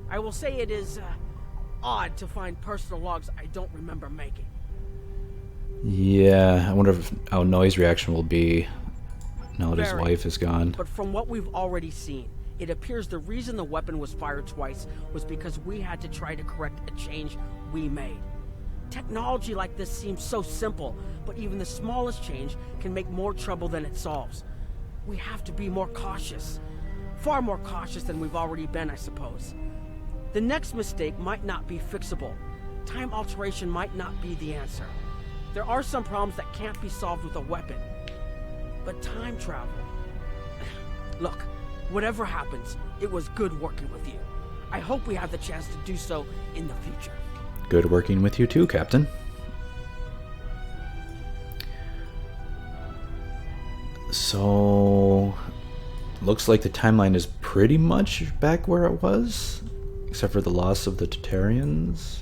I will say it is odd to find personal logs I don't remember making. Yeah, I wonder how Noi's reaction will be now that his Very. wife is gone. But from what we've already seen, it appears the reason the weapon was fired twice was because we had to try to correct a change we made. Technology like this seems so simple, but even the smallest change can make more trouble than it solves. We have to be more cautious. Far more cautious than we've already been, I suppose. The next mistake might not be fixable. Time alteration might not be the answer. There are some problems that can't be solved with a weapon. But time travel... Look, whatever happens, it was good working with you. I hope we have the chance to do so in the future. Good working with you too, Captain. So... looks like the timeline is pretty much back where it was, except for the loss of the Tutarians.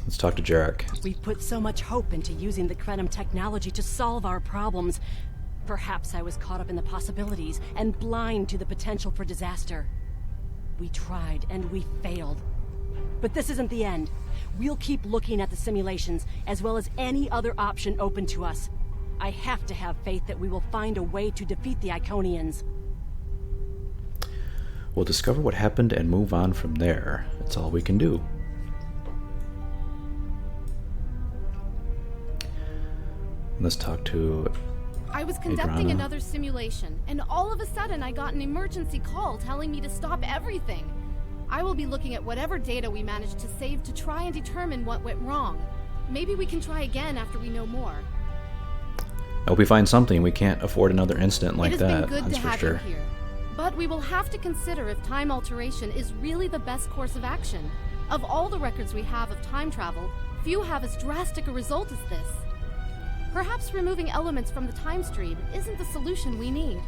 Let's talk to Jarek. We've put so much hope into using the Krenim technology to solve our problems. Perhaps I was caught up in the possibilities and blind to the potential for disaster. We tried and we failed. But this isn't the end. We'll keep looking at the simulations as well as any other option open to us. I have to have faith that we will find a way to defeat the Iconians. We'll discover what happened and move on from there. That's all we can do. Let's talk to I was conducting Adriana. another simulation, and all of a sudden I got an emergency call telling me to stop everything. I will be looking at whatever data we managed to save to try and determine what went wrong. Maybe we can try again after we know more. I hope we find something. We can't afford another incident like It has that, been good that's to for have sure. you here. But we will have to consider if time alteration is really the best course of action. Of all the records we have of time travel, few have as drastic a result as this. Perhaps removing elements from the time stream isn't the solution we need.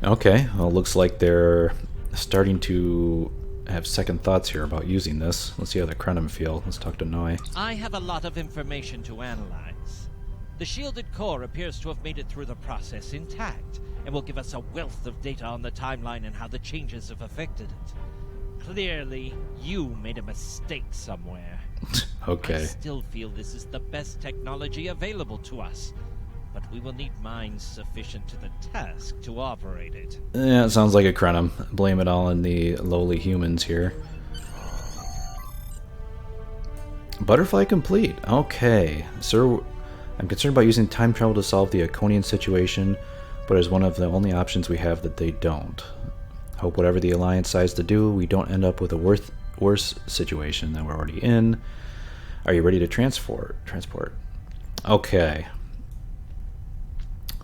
Okay, well, looks like they're starting to have second thoughts here about using this. Let's see how the Krenim feel. Let's talk to Noi. I have a lot of information to analyze. The shielded core appears to have made it through the process intact, and will give us a wealth of data on the timeline and how the changes have affected it. Clearly, you made a mistake somewhere. Okay. I still feel this is the best technology available to us, but we will need minds sufficient to the task to operate it. Yeah, it sounds like a Krenim. Blame it all on the lowly humans here. Butterfly complete. Okay. Sir, I'm concerned about using time travel to solve the Iconian situation, but it's one of the only options we have that they don't. Hope whatever the Alliance decides to do, we don't end up with a worse situation than we're already in. Are you ready to transport? Okay.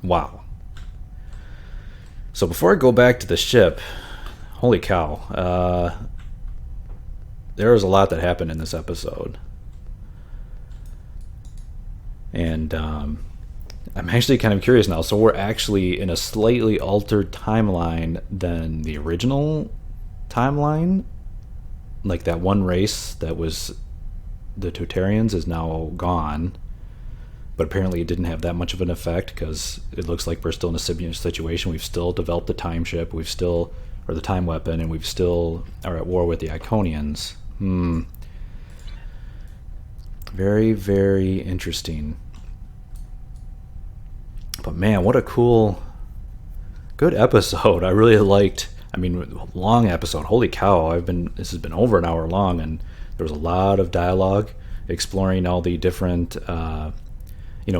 Wow. So before I go back to the ship, holy cow, there was a lot that happened in this episode. And I'm actually kind of curious now. So we're actually in a slightly altered timeline than the original timeline. Like that one race that was the Totarians is now gone. But apparently it didn't have that much of an effect because it looks like we're still in a similar situation. We've still developed the time ship, or the time weapon, and we've still are at war with the Iconians. Very, very interesting. But man, what a good episode. I really liked. I mean, long episode. Holy cow! This has been over an hour long, and there was a lot of dialogue exploring all the different,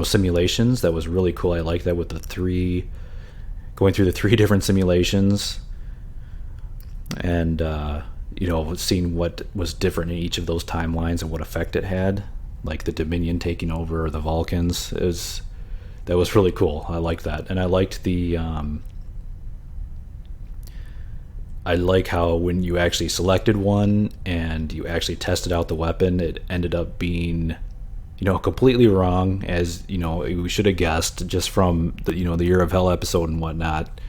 simulations. That was really cool. I like that with going through the 3 different simulations, and seeing what was different in each of those timelines and what effect it had, like the Dominion taking over the Vulcans. That was really cool. I liked that, and I liked I like how when you actually selected one and you actually tested out the weapon, it ended up being, completely wrong, as we should have guessed just from the the Year of Hell episode and whatnot.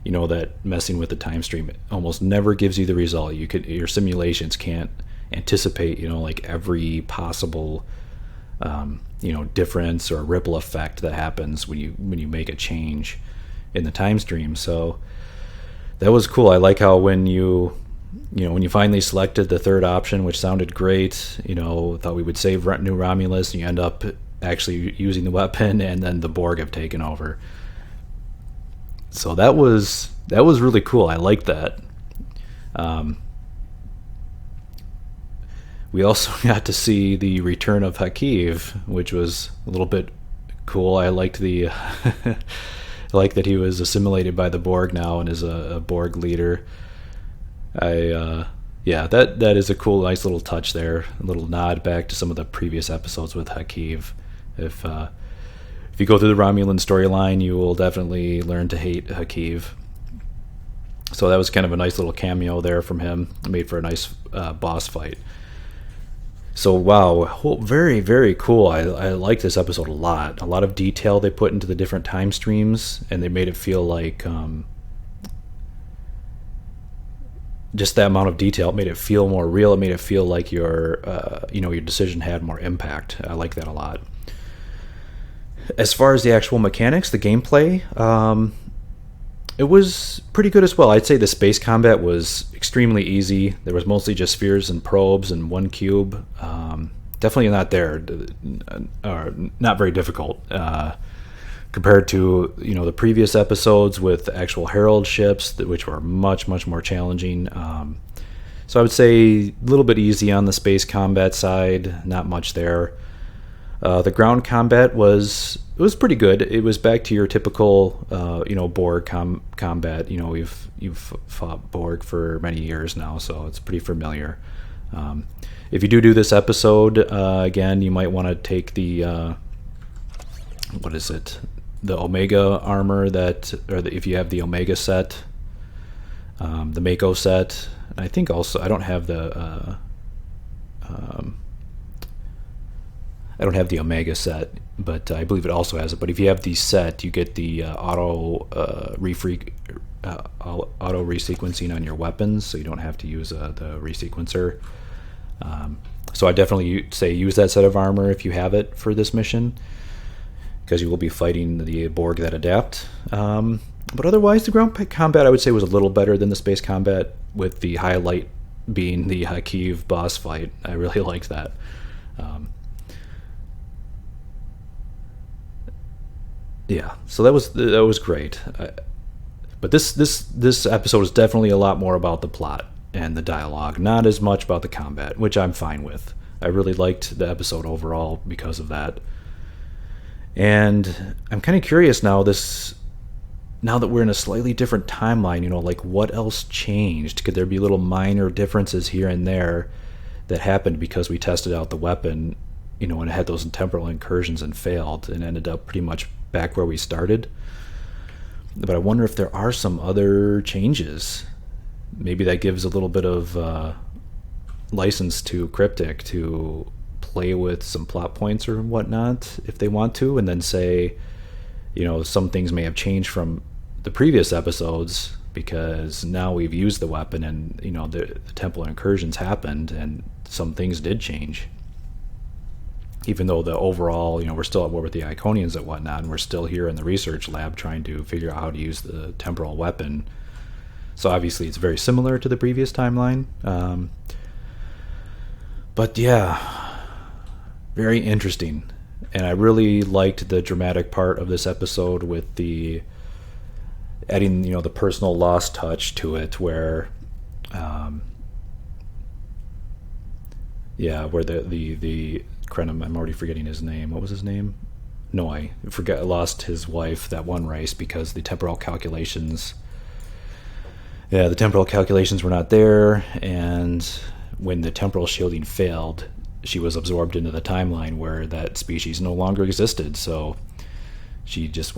That messing with the time stream almost never gives you the result. Your simulations can't anticipate like every possible difference or ripple effect that happens when you make a change in the time stream. So that was cool. I like how when you finally selected the third option, which sounded great, thought we would save New Romulus, and you end up actually using the weapon, and then the Borg have taken over. So that was really cool. I liked that. We also got to see the return of Hakiv, which was a little bit cool. I liked I like that he was assimilated by the Borg now and is a Borg leader. That is a cool, nice little touch there. A little nod back to some of the previous episodes with Hakiv. If you go through the Romulan storyline, you will definitely learn to hate Hakiv. So that was kind of a nice little cameo there from him. Made for a nice boss fight. So wow, very, very cool. I like this episode a lot. A lot of detail they put into the different time streams, and they made it feel like just that amount of detail. It made it feel more real. It made it feel like your decision had more impact. I like that a lot. As far as the actual mechanics, the gameplay, it was pretty good as well. I'd say the space combat was extremely easy. There was mostly just spheres and probes and one cube. Definitely not very difficult compared to the previous episodes with actual Herald ships, which were much, much more challenging. So I would say a little bit easy on the space combat side. Not much there. The ground combat was pretty good. It was back to your typical, Borg combat. You've fought Borg for many years now, so it's pretty familiar. If you do this episode again, you might want to take the the Omega armor if you have the Omega set, the Mako set. I think also I don't have the Omega set, but I believe it also has it. But if you have the set, you get the auto resequencing on your weapons, so you don't have to use the resequencer. So I definitely say use that set of armor if you have it for this mission, because you will be fighting the Borg that adapt. But otherwise, the ground combat I would say was a little better than the space combat, with the highlight being the Hakiv boss fight. I really liked that. So that was great. But this episode is definitely a lot more about the plot and the dialogue, not as much about the combat, which I'm fine with. I really liked the episode overall because of that. And I'm kind of curious now that we're in a slightly different timeline, like what else changed? Could there be little minor differences here and there that happened because we tested out the weapon when it had those temporal incursions and failed and ended up pretty much back where we started. But I wonder if there are some other changes. Maybe that gives a little bit of license to Cryptic to play with some plot points or whatnot if they want to, and then say, some things may have changed from the previous episodes because now we've used the weapon and, the temporal incursions happened and some things did change. Even though the overall, we're still at war with the Iconians and whatnot, and we're still here in the research lab trying to figure out how to use the temporal weapon. So obviously it's very similar to the previous timeline. But yeah, very interesting. And I really liked the dramatic part of this episode with the adding, the personal loss touch to it, where where the Krenim, I'm already forgetting his name. What was his name? Noi. Lost his wife that one race because the temporal calculations were not there, and when the temporal shielding failed, she was absorbed into the timeline where that species no longer existed, so she just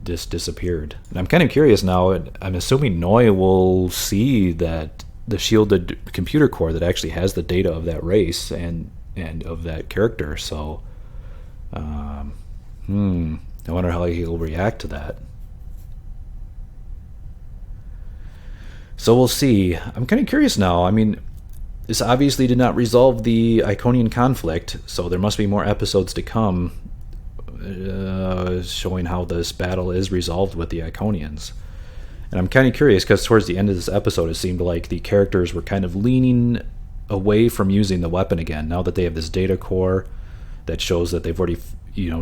disappeared. And I'm kind of curious now, I'm assuming Noi will see that the shielded computer core that actually has the data of that race and of that character, so I wonder how he'll react to that. So we'll see. I'm kind of curious now. I mean, this obviously did not resolve the Iconian conflict, so there must be more episodes to come showing how this battle is resolved with the Iconians. And I'm kind of curious because towards the end of this episode it seemed like the characters were kind of leaning away from using the weapon again, now that they have this data core that shows that they've already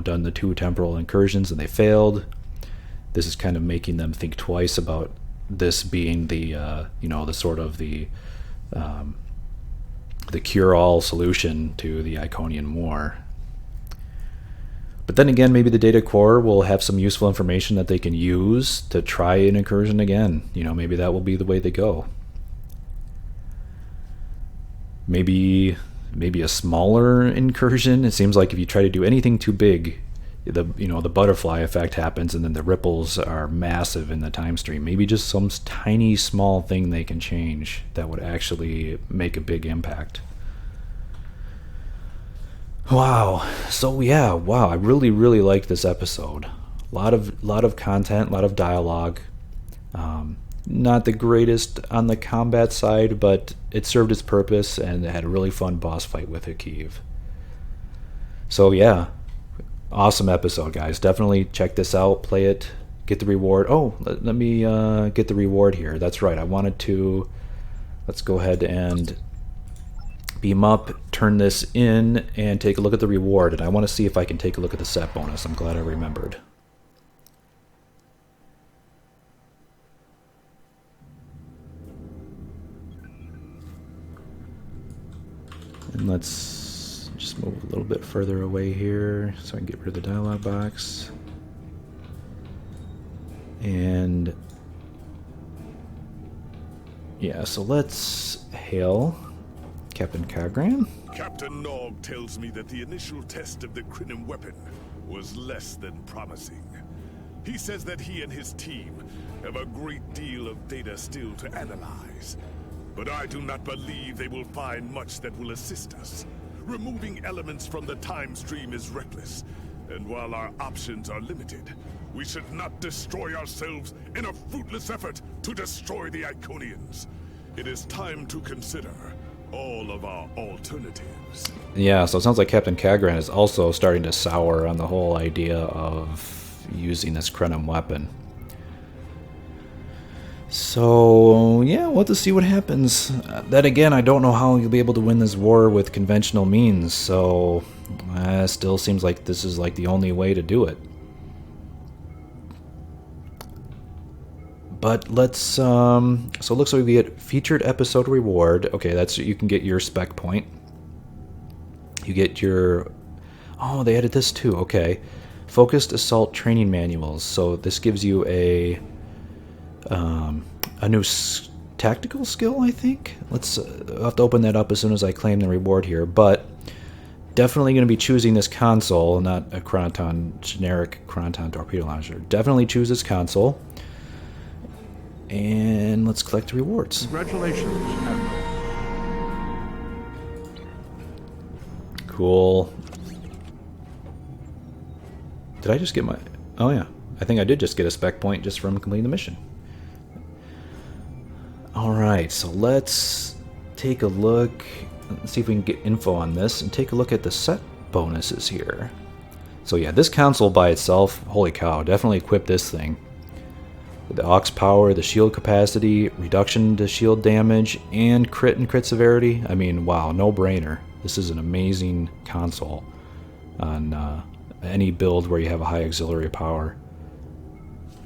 done the 2 temporal incursions and they failed. This is kind of making them think twice about this being the the sort of the cure-all solution to the Iconian War. But then again, maybe the data core will have some useful information that they can use to try an incursion again. Maybe that will be the way they go. Maybe a smaller incursion. It seems like if you try to do anything too big, the butterfly effect happens, and then the ripples are massive in the time stream. Maybe just some tiny small thing they can change that would actually make a big impact. Wow. So yeah, wow. I really, really liked this episode. A lot of content, a lot of dialogue. Not the greatest on the combat side, but it served its purpose, and it had a really fun boss fight with Hakiv. So yeah, awesome episode, guys. Definitely check this out, play it, get the reward. Oh, let me get the reward here. That's right, I wanted to... Let's go ahead and beam up, turn this in, and take a look at the reward. And I want to see if I can take a look at the set bonus. I'm glad I remembered. And let's just move a little bit further away here so I can get rid of the dialog box. And yeah, so let's hail Captain Kagran. Captain Nog tells me that the initial test of the Krenim weapon was less than promising. He says that he and his team have a great deal of data still to analyze. But I do not believe they will find much that will assist us. Removing elements from the time stream is reckless, and while our options are limited, we should not destroy ourselves in a fruitless effort to destroy the Iconians. It is time to consider all of our alternatives. Yeah, so it sounds like Captain Kagran is also starting to sour on the whole idea of using this Krenim weapon. So, yeah, we'll have to see what happens. Then again, I don't know how you'll be able to win this war with conventional means, so still seems like this is like the only way to do it. But let's, so it looks like we get featured episode reward. Okay, that's, you can get your spec point. You get your, oh, they added this too, okay. Focused assault training manuals. So this gives you a new tactical skill, I think. I'll have to open that up as soon as I claim the reward here. But Definitely going to be choosing this console, not a generic Chronoton torpedo launcher. Definitely choose this console. And let's collect the rewards. Congratulations, Admiral. Cool. Did I just get my... Oh yeah, I think I did just get a spec point just from completing the mission. Alright, so let's take a look. Let's see if we can get info on this and take a look at the set bonuses here. So yeah, this console by itself, holy cow, definitely equip this thing. With the aux power, the shield capacity, reduction to shield damage, and crit severity. I mean, wow, no brainer. This is an amazing console on any build where you have a high auxiliary power.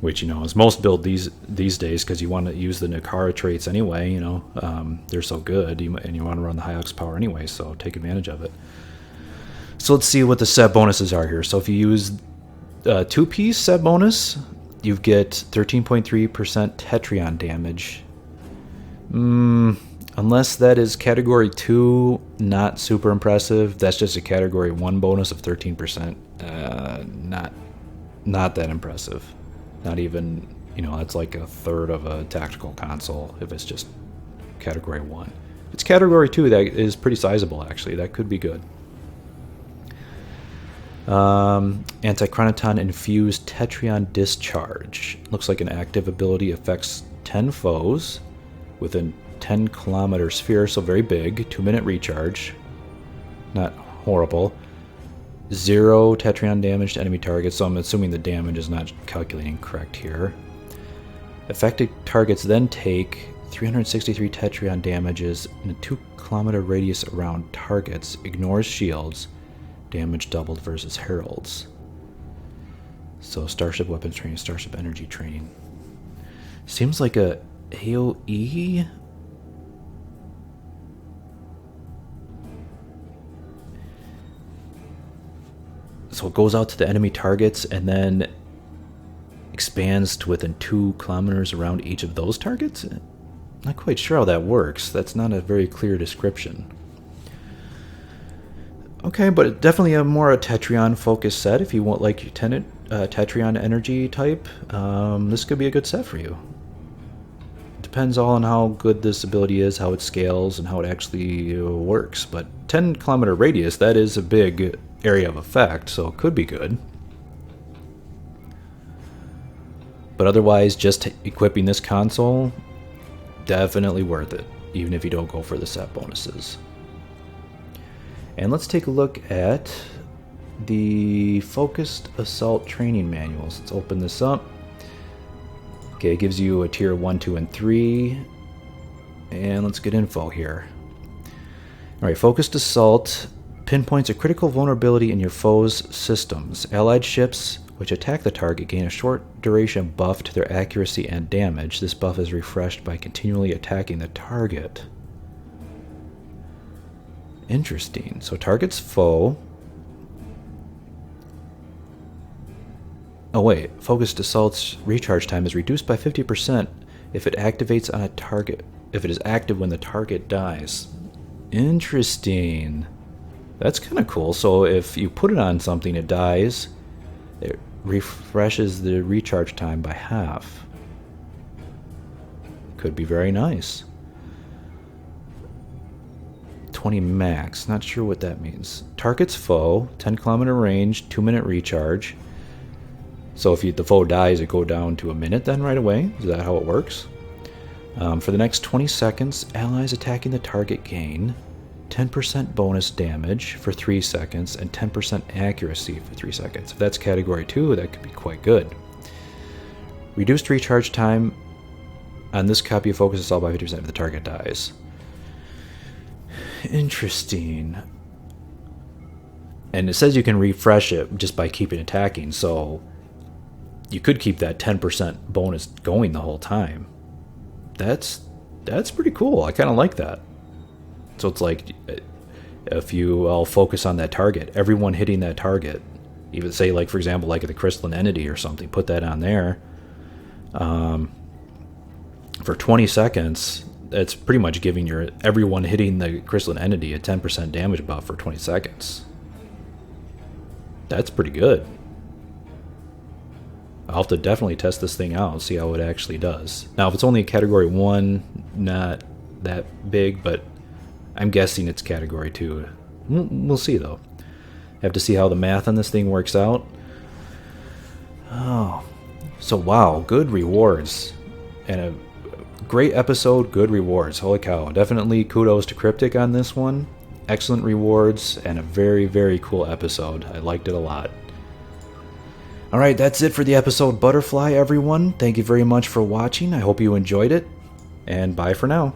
Which, you know, is most build these days, because you want to use the Nakara traits anyway, you know. They're so good, and you want to run the high aux power anyway, so take advantage of it. So let's see what the set bonuses are here. So if you use 2-piece set bonus, you get 13.3% Tetrion damage. Unless that is Category 2, not super impressive. That's just a Category 1 bonus of 13%. Not that impressive. Not even, you know, that's like a third of a tactical console if it's just Category 1. If it's Category 2, that is pretty sizable, actually. That could be good. Anti-Chronoton Infused Tetrion Discharge. Looks like an active ability, affects 10 foes within 10-kilometer sphere, so very big. 2-minute recharge. Not horrible. 0 Tetrion damage to enemy targets, so I'm assuming the damage is not calculating correct here. Affected targets then take 363 Tetrion damages in a 2-kilometer radius around targets. Ignores shields. Damage doubled versus heralds. So Starship Weapons Training, Starship Energy Training. Seems like a AoE. So it goes out to the enemy targets and then expands to within 2 kilometers around each of those targets? Not quite sure how that works. That's not a very clear description. Okay, but definitely a more Tetrion focused set if you want like your Tetrion energy type. This could be a good set for you. Depends all on how good this ability is, how it scales, and how it actually works. But 10-kilometer radius, that is a big area of effect, so it could be good. But otherwise, just equipping this console, definitely worth it, even if you don't go for the set bonuses. And let's take a look at the Focused Assault Training Manuals. Let's open this up. Okay, it gives you a tier 1, 2, and 3. And let's get info here. Alright, Focused Assault pinpoints a critical vulnerability in your foe's systems. Allied ships which attack the target gain a short duration buff to their accuracy and damage. This buff is refreshed by continually attacking the target. Interesting. So target's foe. Oh wait, Focused Assault's recharge time is reduced by 50% if it activates on a target. If it is active when the target dies. Interesting. That's kind of cool. So if you put it on something, it dies. It refreshes the recharge time by half. Could be very nice. 20 max. Not sure what that means. Target's foe, 10-kilometer range, 2-minute recharge. So if the foe dies, it go down to a minute then right away. Is that how it works? For the next 20 seconds, allies attacking the target gain 10% bonus damage for 3 seconds and 10% accuracy for 3 seconds. If that's Category 2, that could be quite good. Reduced recharge time on this copy of Focus Assault by 50% if the target dies. Interesting. And it says you can refresh it just by keeping attacking, so you could keep that 10% bonus going the whole time. That's pretty cool. I kind of like that. So it's like, if you all focus on that target, everyone hitting that target, even say like, for example, like the crystalline entity or something, put that on there. For 20 seconds, it's pretty much giving everyone hitting the crystalline entity a 10% damage buff for 20 seconds. That's pretty good. I'll have to definitely test this thing out and see how it actually does. Now, if it's only a Category 1, not that big, but I'm guessing it's Category 2. We'll see, though. Have to see how the math on this thing works out. Oh, so wow, good rewards. And a great episode, good rewards. Holy cow. Definitely kudos to Cryptic on this one. Excellent rewards and a very, very cool episode. I liked it a lot. Alright, that's it for the episode Butterfly, everyone. Thank you very much for watching. I hope you enjoyed it. And bye for now.